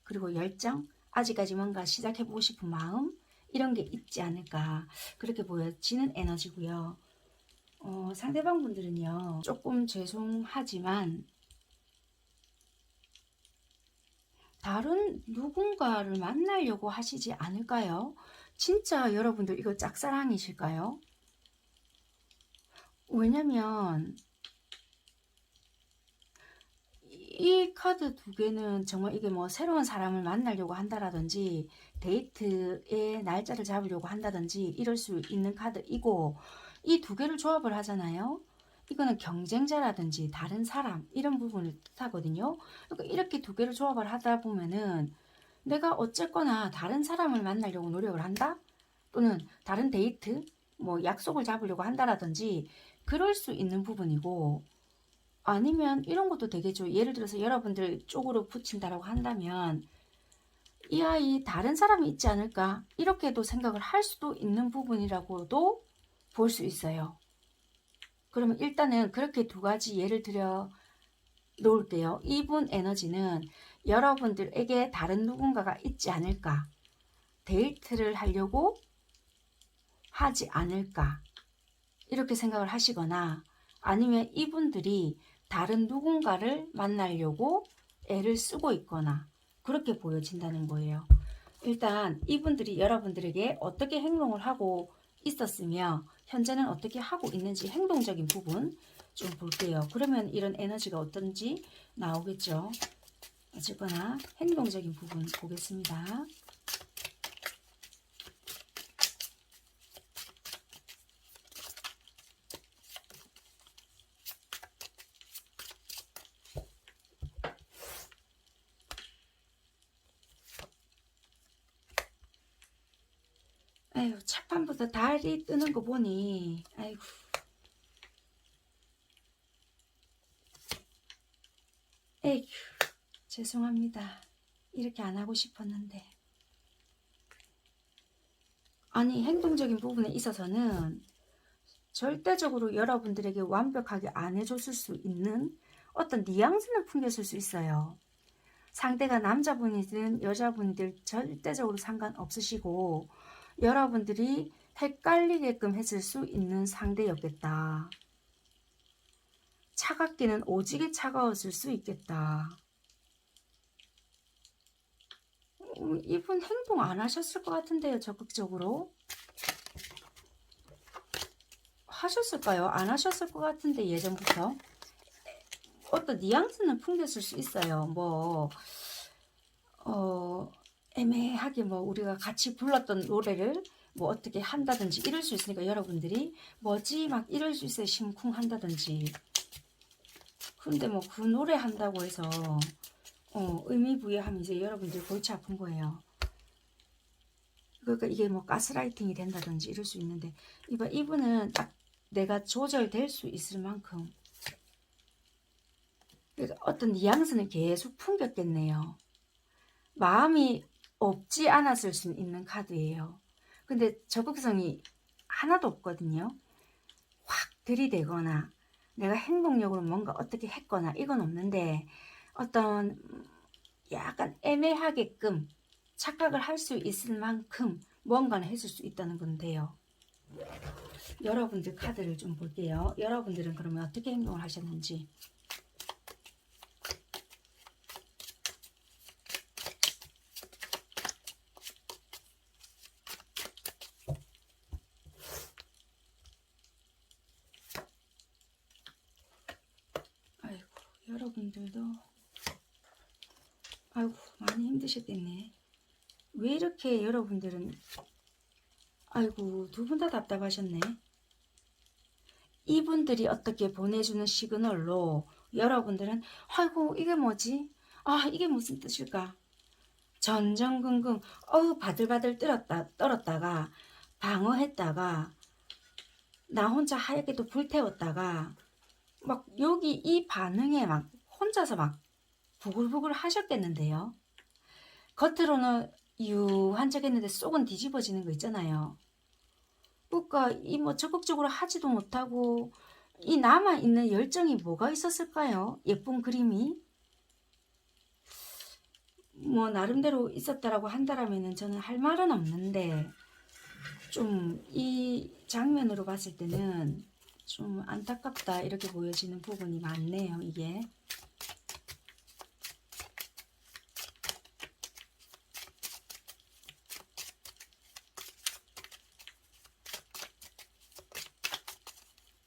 그리고 열정 아직까지 뭔가 시작해보고 싶은 마음 이런 게 있지 않을까 그렇게 보여지는 에너지고요. 상대방 분들은요 조금 죄송하지만 다른 누군가를 만나려고 하시지 않을까요? 진짜 여러분들 이거 짝사랑이실까요? 왜냐면 이 카드 두 개는 정말 이게 뭐 새로운 사람을 만나려고 한다라든지 데이트의 날짜를 잡으려고 한다든지 이럴 수 있는 카드이고 이 두 개를 조합을 하잖아요. 이거는 경쟁자라든지 다른 사람 이런 부분을 뜻하거든요. 그러니까 이렇게 두 개를 조합을 하다 보면은 내가 어쨌거나 다른 사람을 만나려고 노력을 한다? 또는 다른 데이트, 뭐 약속을 잡으려고 한다라든지 그럴 수 있는 부분이고 아니면 이런 것도 되겠죠. 예를 들어서 여러분들 쪽으로 붙인다라고 한다면 이 아이 다른 사람이 있지 않을까 이렇게도 생각을 할 수도 있는 부분이라고도 볼 수 있어요. 그러면 일단은 그렇게 두 가지 예를 들어 놓을게요. 이분 에너지는 여러분들에게 다른 누군가가 있지 않을까 데이트를 하려고 하지 않을까 이렇게 생각을 하시거나 아니면 이분들이 다른 누군가를 만나려고 애를 쓰고 있거나 그렇게 보여진다는 거예요. 일단 이분들이 여러분들에게 어떻게 행동을 하고 있었으며 현재는 어떻게 하고 있는지 행동적인 부분 좀 볼게요. 그러면 이런 에너지가 어떤지 나오겠죠. 어쨌거나 행동적인 부분 보겠습니다. 아유, 첫판부터 달이 뜨는 거 보니, 아이고. 에휴, 죄송합니다. 이렇게 안 하고 싶었는데. 아니, 행동적인 부분에 있어서는 절대적으로 여러분들에게 완벽하게 안 해줬을 수 있는 어떤 뉘앙스는 풍겼을 수 있어요. 상대가 남자분이든 여자분이든 절대적으로 상관없으시고 여러분들이 헷갈리게끔 했을 수 있는 상대였겠다. 차갑기는 오지게 차가웠을 수 있겠다. 이분 행동 안 하셨을 것 같은데요. 적극적으로. 하셨을까요? 안 하셨을 것 같은데 예전부터. 어떤 뉘앙스는 풍겼을 수 있어요. 뭐 애매하게 뭐 우리가 같이 불렀던 노래를 뭐 어떻게 한다든지 이럴 수 있으니까 여러분들이 뭐지 막 이럴 수 있어요. 심쿵한다든지. 근데 뭐 그 노래 한다고 해서 의미 부여하면 이제 여러분들 골치 아픈 거예요. 그러니까 이게 뭐 가스라이팅이 된다든지 이럴 수 있는데 이분은 딱 내가 조절될 수 있을 만큼 그러니까 어떤 뉘앙스는 계속 풍겼겠네요. 마음이 없지 않았을 수 있는 카드예요. 근데 적극성이 하나도 없거든요. 확 들이대거나 내가 행동력으로 뭔가 어떻게 했거나 이건 없는데 어떤 약간 애매하게끔 착각을 할 수 있을 만큼 무언가는 했을 수 있다는 건데요. 여러분들 카드를 좀 볼게요. 여러분들은 그러면 어떻게 행동을 하셨는지. 아이고, 여러분들도 아이고 많이 힘드셨겠네. 왜 이렇게 여러분들은 아이고 두 분 다 답답하셨네. 이분들이 어떻게 보내주는 시그널로 여러분들은 아이고 이게 뭐지? 아 이게 무슨 뜻일까? 전전긍긍 바들바들 떨었다가 방어했다가 나 혼자 하얗게도 불태웠다가 막 여기 이 반응에 막 혼자서 막 부글부글 하셨겠는데요. 겉으로는 유한 척했는데 속은 뒤집어지는 거 있잖아요. 그러니까 이 뭐 적극적으로 하지도 못하고 이 남아있는 열정이 뭐가 있었을까요? 예쁜 그림이 뭐 나름대로 있었다라고 한다라면 저는 할 말은 없는데 좀 이 장면으로 봤을 때는 좀 안타깝다 이렇게 보여지는 부분이 많네요. 이게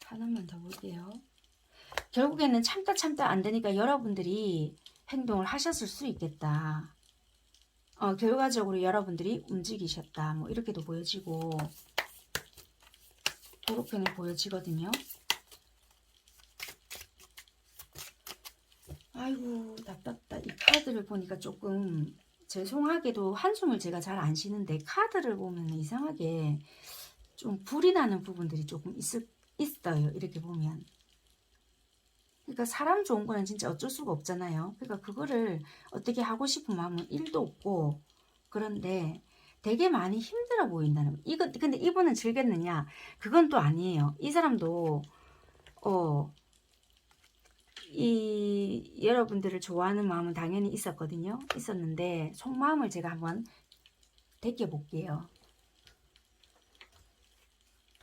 하나만 더 볼게요. 결국에는 참다 안 되니까 여러분들이 행동을 하셨을 수 있겠다. 결과적으로 여러분들이 움직이셨다. 뭐 이렇게도 보여지고 도로편이 보여지거든요. 아이고 답답다. 이 카드를 보니까 조금 죄송하게도 한숨을 제가 잘 안 쉬는데 카드를 보면 이상하게 좀 불이 나는 부분들이 조금 있어요. 이렇게 보면. 그러니까 사람 좋은 거는 진짜 어쩔 수가 없잖아요. 그러니까 그거를 어떻게 하고 싶은 마음은 1도 없고 그런데 되게 많이 힘들어 보인다는 거. 이거 근데 이분은 즐겼느냐? 그건 또 아니에요. 이 사람도 이 여러분들을 좋아하는 마음은 당연히 있었는데 속마음을 제가 한번 데껴 볼게요.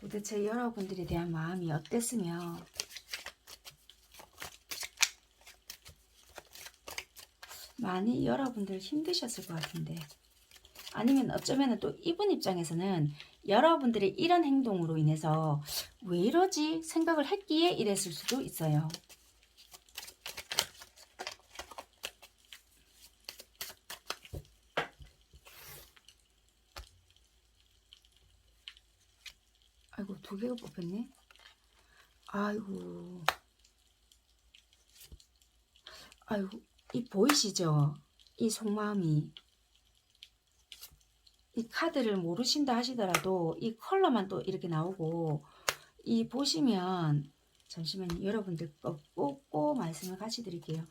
도대체 여러분들에 대한 마음이 어땠으며 많이 여러분들 힘드셨을 것 같은데 아니면 어쩌면 또 이분 입장에서는 여러분들의 이런 행동으로 인해서 왜 이러지 생각을 했기에 이랬을 수도 있어요. 아이고 두 개가 뽑혔네. 아이고 이 보이시죠? 이 속마음이 이 카드를 모르신다 하시더라도 이 컬러만 또 이렇게 나오고 이 보시면 잠시만요. 여러분들 꼭 말씀을 같이 드릴게요.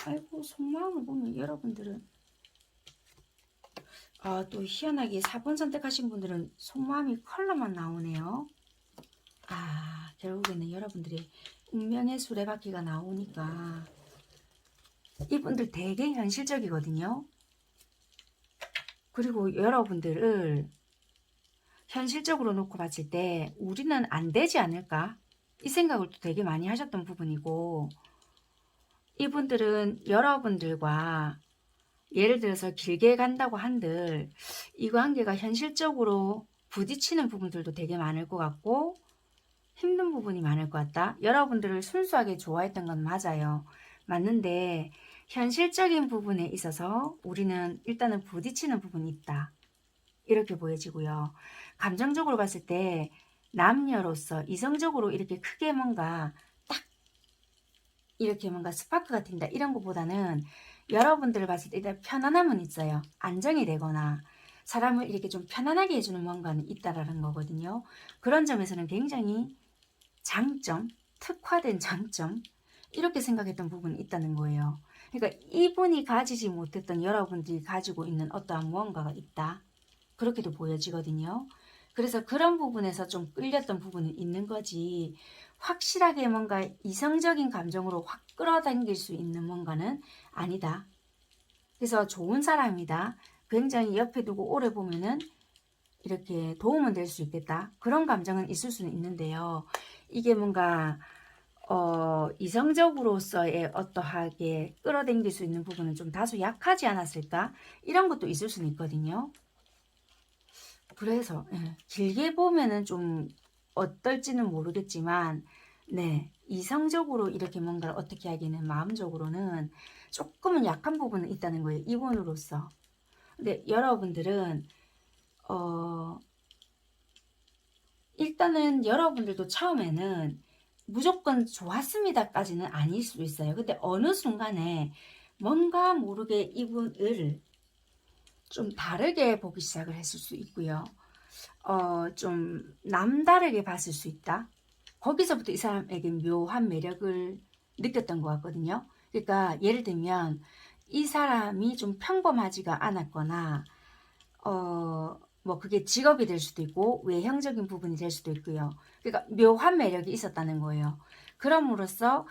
아이고 속마음을 보면 여러분들은 아, 또 희한하게 4번 선택하신 분들은 속마음이 컬러만 나오네요. 아, 결국에는 여러분들이 운명의 수레바퀴가 나오니까 이분들 되게 현실적이거든요. 그리고 여러분들을 현실적으로 놓고 봤을 때 우리는 안 되지 않을까? 이 생각을 또 되게 많이 하셨던 부분이고, 이분들은 여러분들과 예를 들어서 길게 간다고 한들 이 관계가 현실적으로 부딪히는 부분들도 되게 많을 것 같고 힘든 부분이 많을 것 같다. 여러분들을 순수하게 좋아했던 건 맞아요. 맞는데 현실적인 부분에 있어서 우리는 일단은 부딪히는 부분이 있다. 이렇게 보여지고요. 감정적으로 봤을 때 남녀로서 이성적으로 이렇게 크게 뭔가 딱 이렇게 뭔가 스파크가 튄다 이런 것보다는 여러분들을 봤을 때 일단 편안함은 있어요. 안정이 되거나 사람을 이렇게 좀 편안하게 해주는 뭔가는 있다라는 거거든요. 그런 점에서는 굉장히 장점, 특화된 장점 이렇게 생각했던 부분이 있다는 거예요. 그러니까 이분이 가지지 못했던 여러분들이 가지고 있는 어떠한 무언가가 있다. 그렇게도 보여지거든요. 그래서 그런 부분에서 좀 끌렸던 부분은 있는 거지 확실하게 뭔가 이성적인 감정으로 확 끌어당길 수 있는 뭔가는 아니다. 그래서 좋은 사람이다. 굉장히 옆에 두고 오래 보면은 이렇게 도움은 될 수 있겠다. 그런 감정은 있을 수는 있는데요. 이게 뭔가 이성적으로서의 어떠하게 끌어당길 수 있는 부분은 좀 다소 약하지 않았을까? 이런 것도 있을 수는 있거든요. 그래서 길게 보면은 좀 어떨지는 모르겠지만 네, 이성적으로 이렇게 뭔가를 어떻게 하기에는 마음적으로는 조금은 약한 부분은 있다는 거예요. 이분으로서. 근데 여러분들은 일단은 여러분들도 처음에는 무조건 좋았습니다까지는 아닐 수도 있어요. 근데 어느 순간에 뭔가 모르게 이분을 좀 다르게 보기 시작을 했을 수 있고요. 좀 남다르게 봤을 수 있다. 거기서부터 이 사람에게 묘한 매력을 느꼈던 것 같거든요. 그러니까 예를 들면 이 사람이 좀 평범하지가 않았거나 뭐 그게 직업이 될 수도 있고 외형적인 부분이 될 수도 있고요. 그러니까 묘한 매력이 있었다는 거예요. 그럼으로써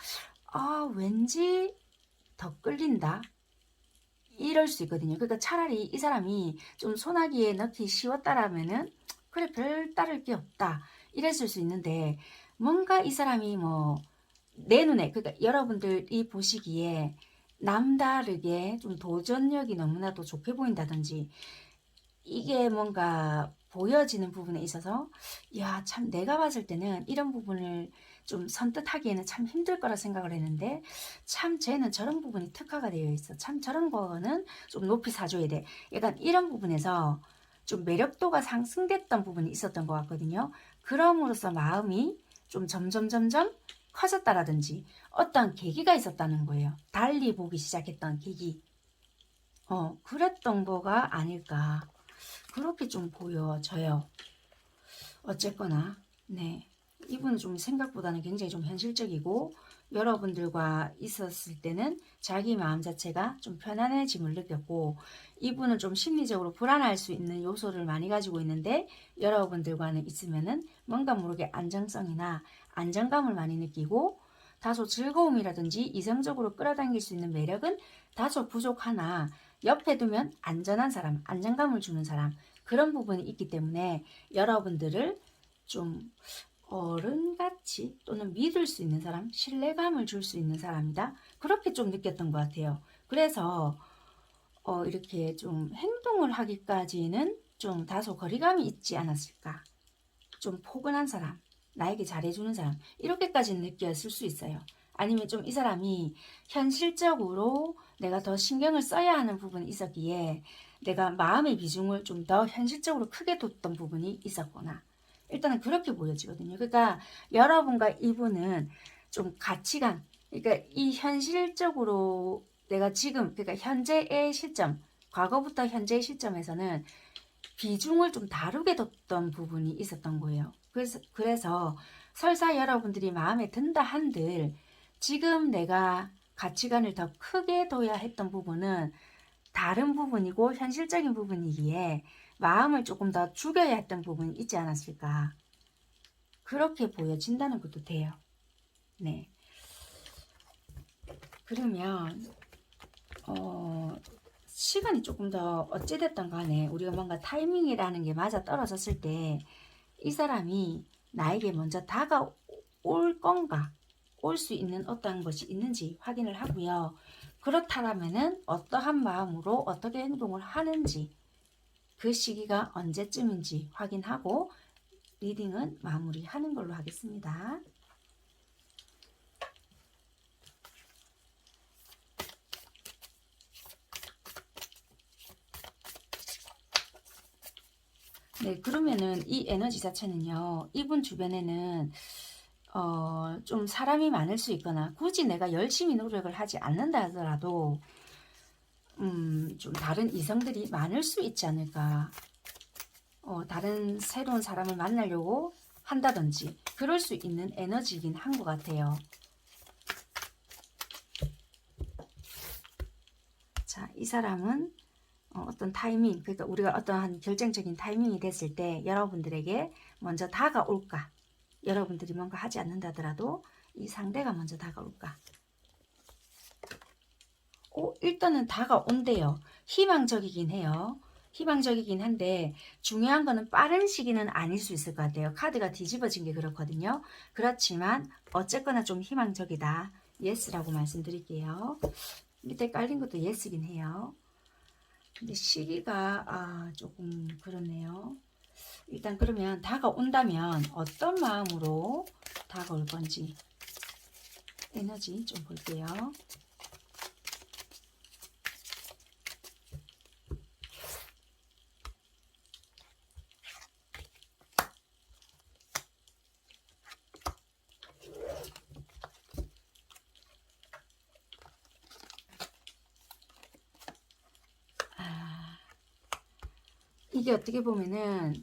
왠지 더 끌린다. 이럴 수 있거든요. 그러니까 차라리 이 사람이 좀 소나기에 넣기 쉬웠다라면은 그래 별 따를 게 없다 이랬을 수 있는데 뭔가 이 사람이 뭐 내 눈에 그러니까 여러분들이 보시기에 남다르게 좀 도전력이 너무나도 좋게 보인다든지 이게 뭔가 보여지는 부분에 있어서 야, 참 내가 봤을 때는 이런 부분을 좀 선뜻하기에는 참 힘들 거라 생각을 했는데 참 쟤는 저런 부분이 특화가 되어 있어. 참 저런 거는 좀 높이 사줘야 돼. 약간 이런 부분에서 좀 매력도가 상승됐던 부분이 있었던 것 같거든요. 그럼으로써 마음이 좀 점점 커졌다라든지 어떤 계기가 있었다는 거예요. 달리 보기 시작했던 계기. 그랬던 거가 아닐까. 그렇게 좀 보여져요. 어쨌거나 네, 이분은 좀 생각보다는 굉장히 좀 현실적이고 여러분들과 있었을 때는 자기 마음 자체가 좀 편안해짐을 느꼈고 이분은 좀 심리적으로 불안할 수 있는 요소를 많이 가지고 있는데 여러분들과는 있으면은 뭔가 모르게 안정성이나 안정감을 많이 느끼고 다소 즐거움이라든지 이성적으로 끌어당길 수 있는 매력은 다소 부족하나 옆에 두면 안전한 사람, 안정감을 주는 사람 그런 부분이 있기 때문에 여러분들을 좀 어른같이 또는 믿을 수 있는 사람, 신뢰감을 줄 수 있는 사람이다. 그렇게 좀 느꼈던 것 같아요. 그래서 이렇게 좀 행동을 하기까지는 좀 다소 거리감이 있지 않았을까. 좀 포근한 사람, 나에게 잘해주는 사람 이렇게까지는 느꼈을 수 있어요. 아니면 좀 이 사람이 현실적으로 내가 더 신경을 써야 하는 부분이 있었기에 내가 마음의 비중을 좀 더 현실적으로 크게 뒀던 부분이 있었거나 일단은 그렇게 보여지거든요. 그러니까 여러분과 이분은 좀 가치관 그러니까 이 현실적으로 내가 지금 그러니까 현재의 시점 과거부터 현재의 시점에서는 비중을 좀 다르게 뒀던 부분이 있었던 거예요. 그래서 설사 여러분들이 마음에 든다 한들 지금 내가 가치관을 더 크게 둬야 했던 부분은 다른 부분이고 현실적인 부분이기에 마음을 조금 더 죽여야 했던 부분이 있지 않았을까. 그렇게 보여진다는 것도 돼요. 네. 그러면 시간이 조금 더 어찌됐든 간에 우리가 뭔가 타이밍이라는 게 맞아 떨어졌을 때 이 사람이 나에게 먼저 다가올 건가, 올 수 있는 어떤 것이 있는지 확인을 하고요. 그렇다면은 어떠한 마음으로 어떻게 행동을 하는지, 그 시기가 언제쯤인지 확인하고 리딩은 마무리하는 걸로 하겠습니다. 네, 그러면은 이 에너지 자체는요, 이분 주변에는 좀 사람이 많을 수 있거나 굳이 내가 열심히 노력을 하지 않는다 하더라도 좀 다른 이성들이 많을 수 있지 않을까. 다른 새로운 사람을 만나려고 한다든지 그럴 수 있는 에너지이긴 한 것 같아요. 자, 이 사람은 어떤 타이밍, 그러니까 우리가 어떠한 결정적인 타이밍이 됐을 때 여러분들에게 먼저 다가올까? 여러분들이 뭔가 하지 않는다더라도 이 상대가 먼저 다가올까? 일단은 다가온대요. 희망적이긴 해요. 희망적이긴 한데 중요한 거는 빠른 시기는 아닐 수 있을 것 같아요. 카드가 뒤집어진 게 그렇거든요. 그렇지만 어쨌거나 좀 희망적이다. 예스라고 말씀드릴게요. 밑에 깔린 것도 예스긴 해요. 근데 시기가 조금 그렇네요. 일단 그러면 다가온다면 어떤 마음으로 다가올 건지 에너지 좀 볼게요. 이게 어떻게 보면은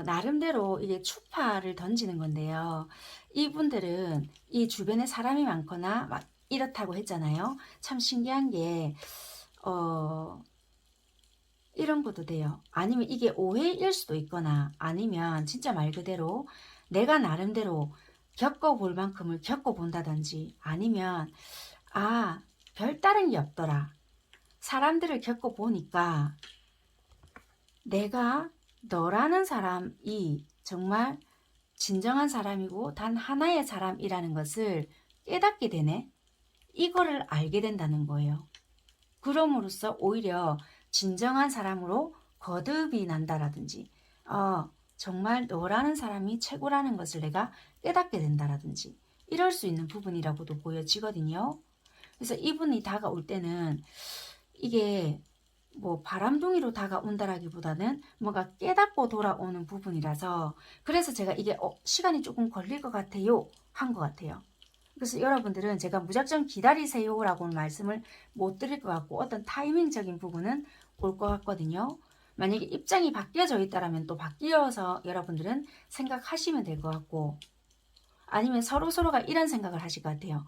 나름대로 이게 추파를 던지는 건데요. 이분들은 이 주변에 사람이 많거나 막 이렇다고 했잖아요. 참 신기한 게 이런 것도 돼요. 아니면 이게 오해일 수도 있거나 아니면 진짜 말 그대로 내가 나름대로 겪어볼 만큼을 겪어본다든지 아니면 별다른 게 없더라. 사람들을 겪어보니까 내가 너라는 사람이 정말 진정한 사람이고 단 하나의 사람이라는 것을 깨닫게 되네. 이거를 알게 된다는 거예요. 그럼으로써 오히려 진정한 사람으로 거듭이 난다라든지 정말 너라는 사람이 최고라는 것을 내가 깨닫게 된다라든지 이럴 수 있는 부분이라고도 보여지거든요. 그래서 이분이 다가올 때는 이게 뭐 바람둥이로 다가온다라기보다는 뭔가 깨닫고 돌아오는 부분이라서 그래서 제가 이게 시간이 조금 걸릴 것 같아요 한 것 같아요. 그래서 여러분들은 제가 무작정 기다리세요 라고는 말씀을 못 드릴 것 같고 어떤 타이밍적인 부분은 올 것 같거든요. 만약에 입장이 바뀌어져 있다면 또 바뀌어서 여러분들은 생각하시면 될 것 같고 아니면 서로가 이런 생각을 하실 것 같아요.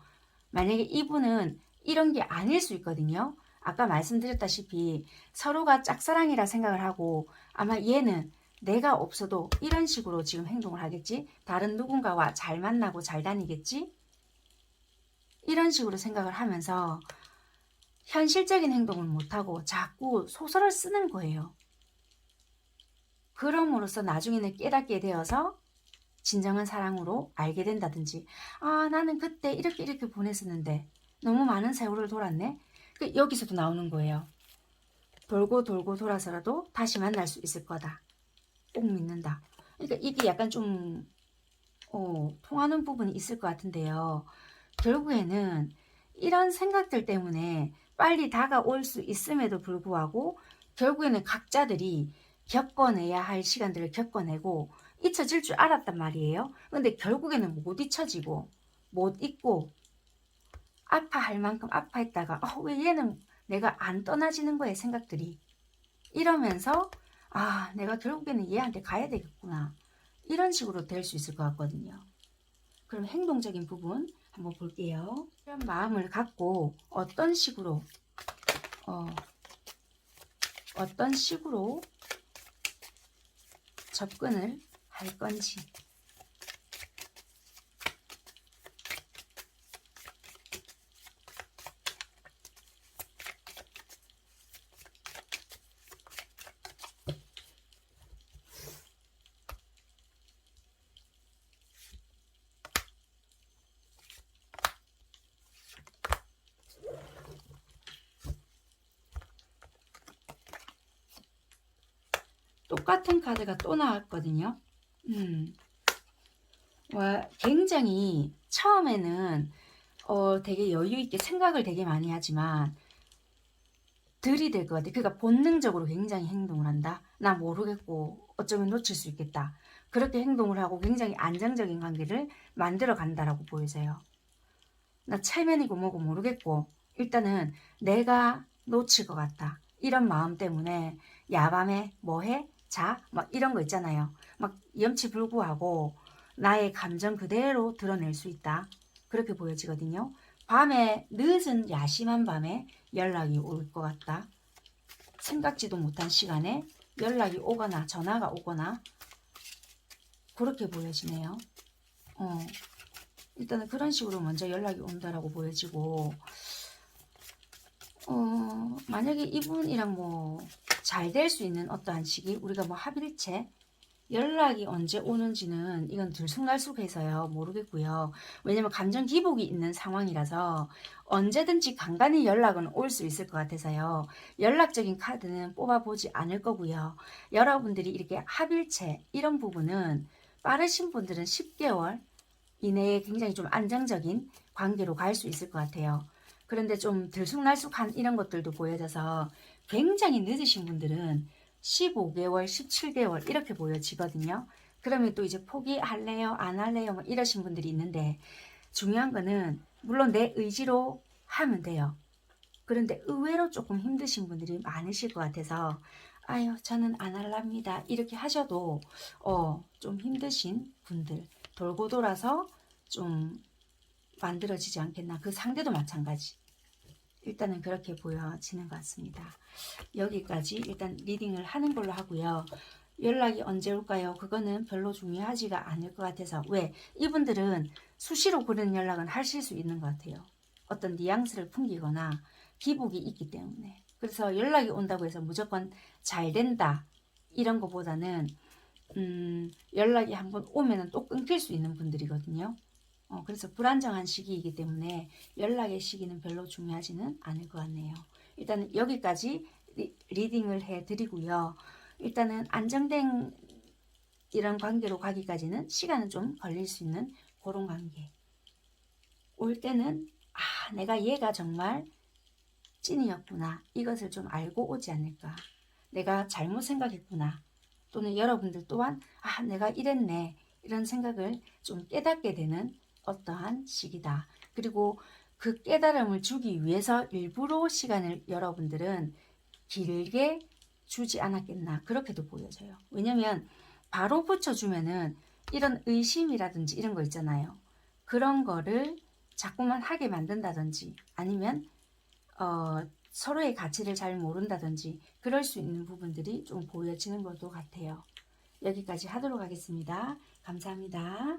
만약에 이분은 이런 게 아닐 수 있거든요. 아까 말씀드렸다시피 서로가 짝사랑이라 생각을 하고 아마 얘는 내가 없어도 이런 식으로 지금 행동을 하겠지. 다른 누군가와 잘 만나고 잘 다니겠지. 이런 식으로 생각을 하면서 현실적인 행동을 못하고 자꾸 소설을 쓰는 거예요. 그럼으로써 나중에는 깨닫게 되어서 진정한 사랑으로 알게 된다든지 나는 그때 이렇게 보냈었는데 너무 많은 세월을 돌았네. 여기서도 나오는 거예요. 돌고 돌아서라도 다시 만날 수 있을 거다. 꼭 믿는다. 그러니까 이게 약간 좀 통하는 부분이 있을 것 같은데요. 결국에는 이런 생각들 때문에 빨리 다가올 수 있음에도 불구하고 결국에는 각자들이 겪어내야 할 시간들을 겪어내고 잊혀질 줄 알았단 말이에요. 근데 결국에는 못 잊혀지고 못 잊고 아파할 만큼 아파했다가 왜 얘는 내가 안 떠나지는 거에 생각들이 이러면서 내가 결국에는 얘한테 가야 되겠구나 이런 식으로 될 수 있을 것 같거든요. 그럼 행동적인 부분 한번 볼게요. 이런 마음을 갖고 어떤 식으로 어떤 식으로 접근을 할 건지. 똑같은 카드가 또 나왔거든요. 굉장히 처음에는 되게 여유 있게 생각을 되게 많이 하지만 들이댈 것 같아. 그러니까 본능적으로 굉장히 행동을 한다. 나 모르겠고 어쩌면 놓칠 수 있겠다. 그렇게 행동을 하고 굉장히 안정적인 관계를 만들어 간다라고 보여져요. 나 체면이고 뭐고 모르겠고 일단은 내가 놓칠 것 같다. 이런 마음 때문에 야밤에 뭐해? 자? 막 이런 거 있잖아요. 막 염치불구하고 나의 감정 그대로 드러낼 수 있다. 그렇게 보여지거든요. 밤에 늦은 야심한 밤에 연락이 올 것 같다. 생각지도 못한 시간에 연락이 오거나 전화가 오거나 그렇게 보여지네요. 일단은 그런 식으로 먼저 연락이 온다라고 보여지고 만약에 이분이랑 뭐 잘 될 수 있는 어떠한 시기 우리가 뭐 합일체 연락이 언제 오는지는 이건 들쑥날쑥해서요 모르겠고요. 왜냐면 감정 기복이 있는 상황이라서 언제든지 간간히 연락은 올 수 있을 것 같아서요. 연락적인 카드는 뽑아보지 않을 거고요. 여러분들이 이렇게 합일체 이런 부분은 빠르신 분들은 10개월 이내에 굉장히 좀 안정적인 관계로 갈 수 있을 것 같아요. 그런데 좀 들쑥날쑥한 이런 것들도 보여져서 굉장히 늦으신 분들은 15개월, 17개월 이렇게 보여지거든요. 그러면 또 이제 포기할래요? 안 할래요? 뭐 이러신 분들이 있는데 중요한 거는 물론 내 의지로 하면 돼요. 그런데 의외로 조금 힘드신 분들이 많으실 것 같아서 아유 저는 안 할랍니다. 이렇게 하셔도 좀 힘드신 분들 돌고 돌아서 좀 만들어지지 않겠나. 그 상대도 마찬가지. 일단은 그렇게 보여지는 것 같습니다. 여기까지 일단 리딩을 하는 걸로 하고요. 연락이 언제 올까요? 그거는 별로 중요하지가 않을 것 같아서 왜? 이분들은 수시로 그런 연락은 하실 수 있는 것 같아요. 어떤 뉘앙스를 풍기거나 기복이 있기 때문에. 그래서 연락이 온다고 해서 무조건 잘 된다 이런 것보다는 연락이 한번 오면은 또 끊길 수 있는 분들이거든요. 그래서 불안정한 시기이기 때문에 연락의 시기는 별로 중요하지는 않을 것 같네요. 일단은 여기까지 리딩을 해드리고요. 일단은 안정된 이런 관계로 가기까지는 시간은 좀 걸릴 수 있는 그런 관계. 올 때는 내가 얘가 정말 찐이었구나. 이것을 좀 알고 오지 않을까. 내가 잘못 생각했구나. 또는 여러분들 또한 내가 이랬네. 이런 생각을 좀 깨닫게 되는 어떠한 시기다. 그리고 그 깨달음을 주기 위해서 일부러 시간을 여러분들은 길게 주지 않았겠나 그렇게도 보여져요. 왜냐면 바로 붙여주면은 이런 의심이라든지 이런 거 있잖아요. 그런 거를 자꾸만 하게 만든다든지 아니면 서로의 가치를 잘 모른다든지 그럴 수 있는 부분들이 좀 보여지는 것도 같아요. 여기까지 하도록 하겠습니다. 감사합니다.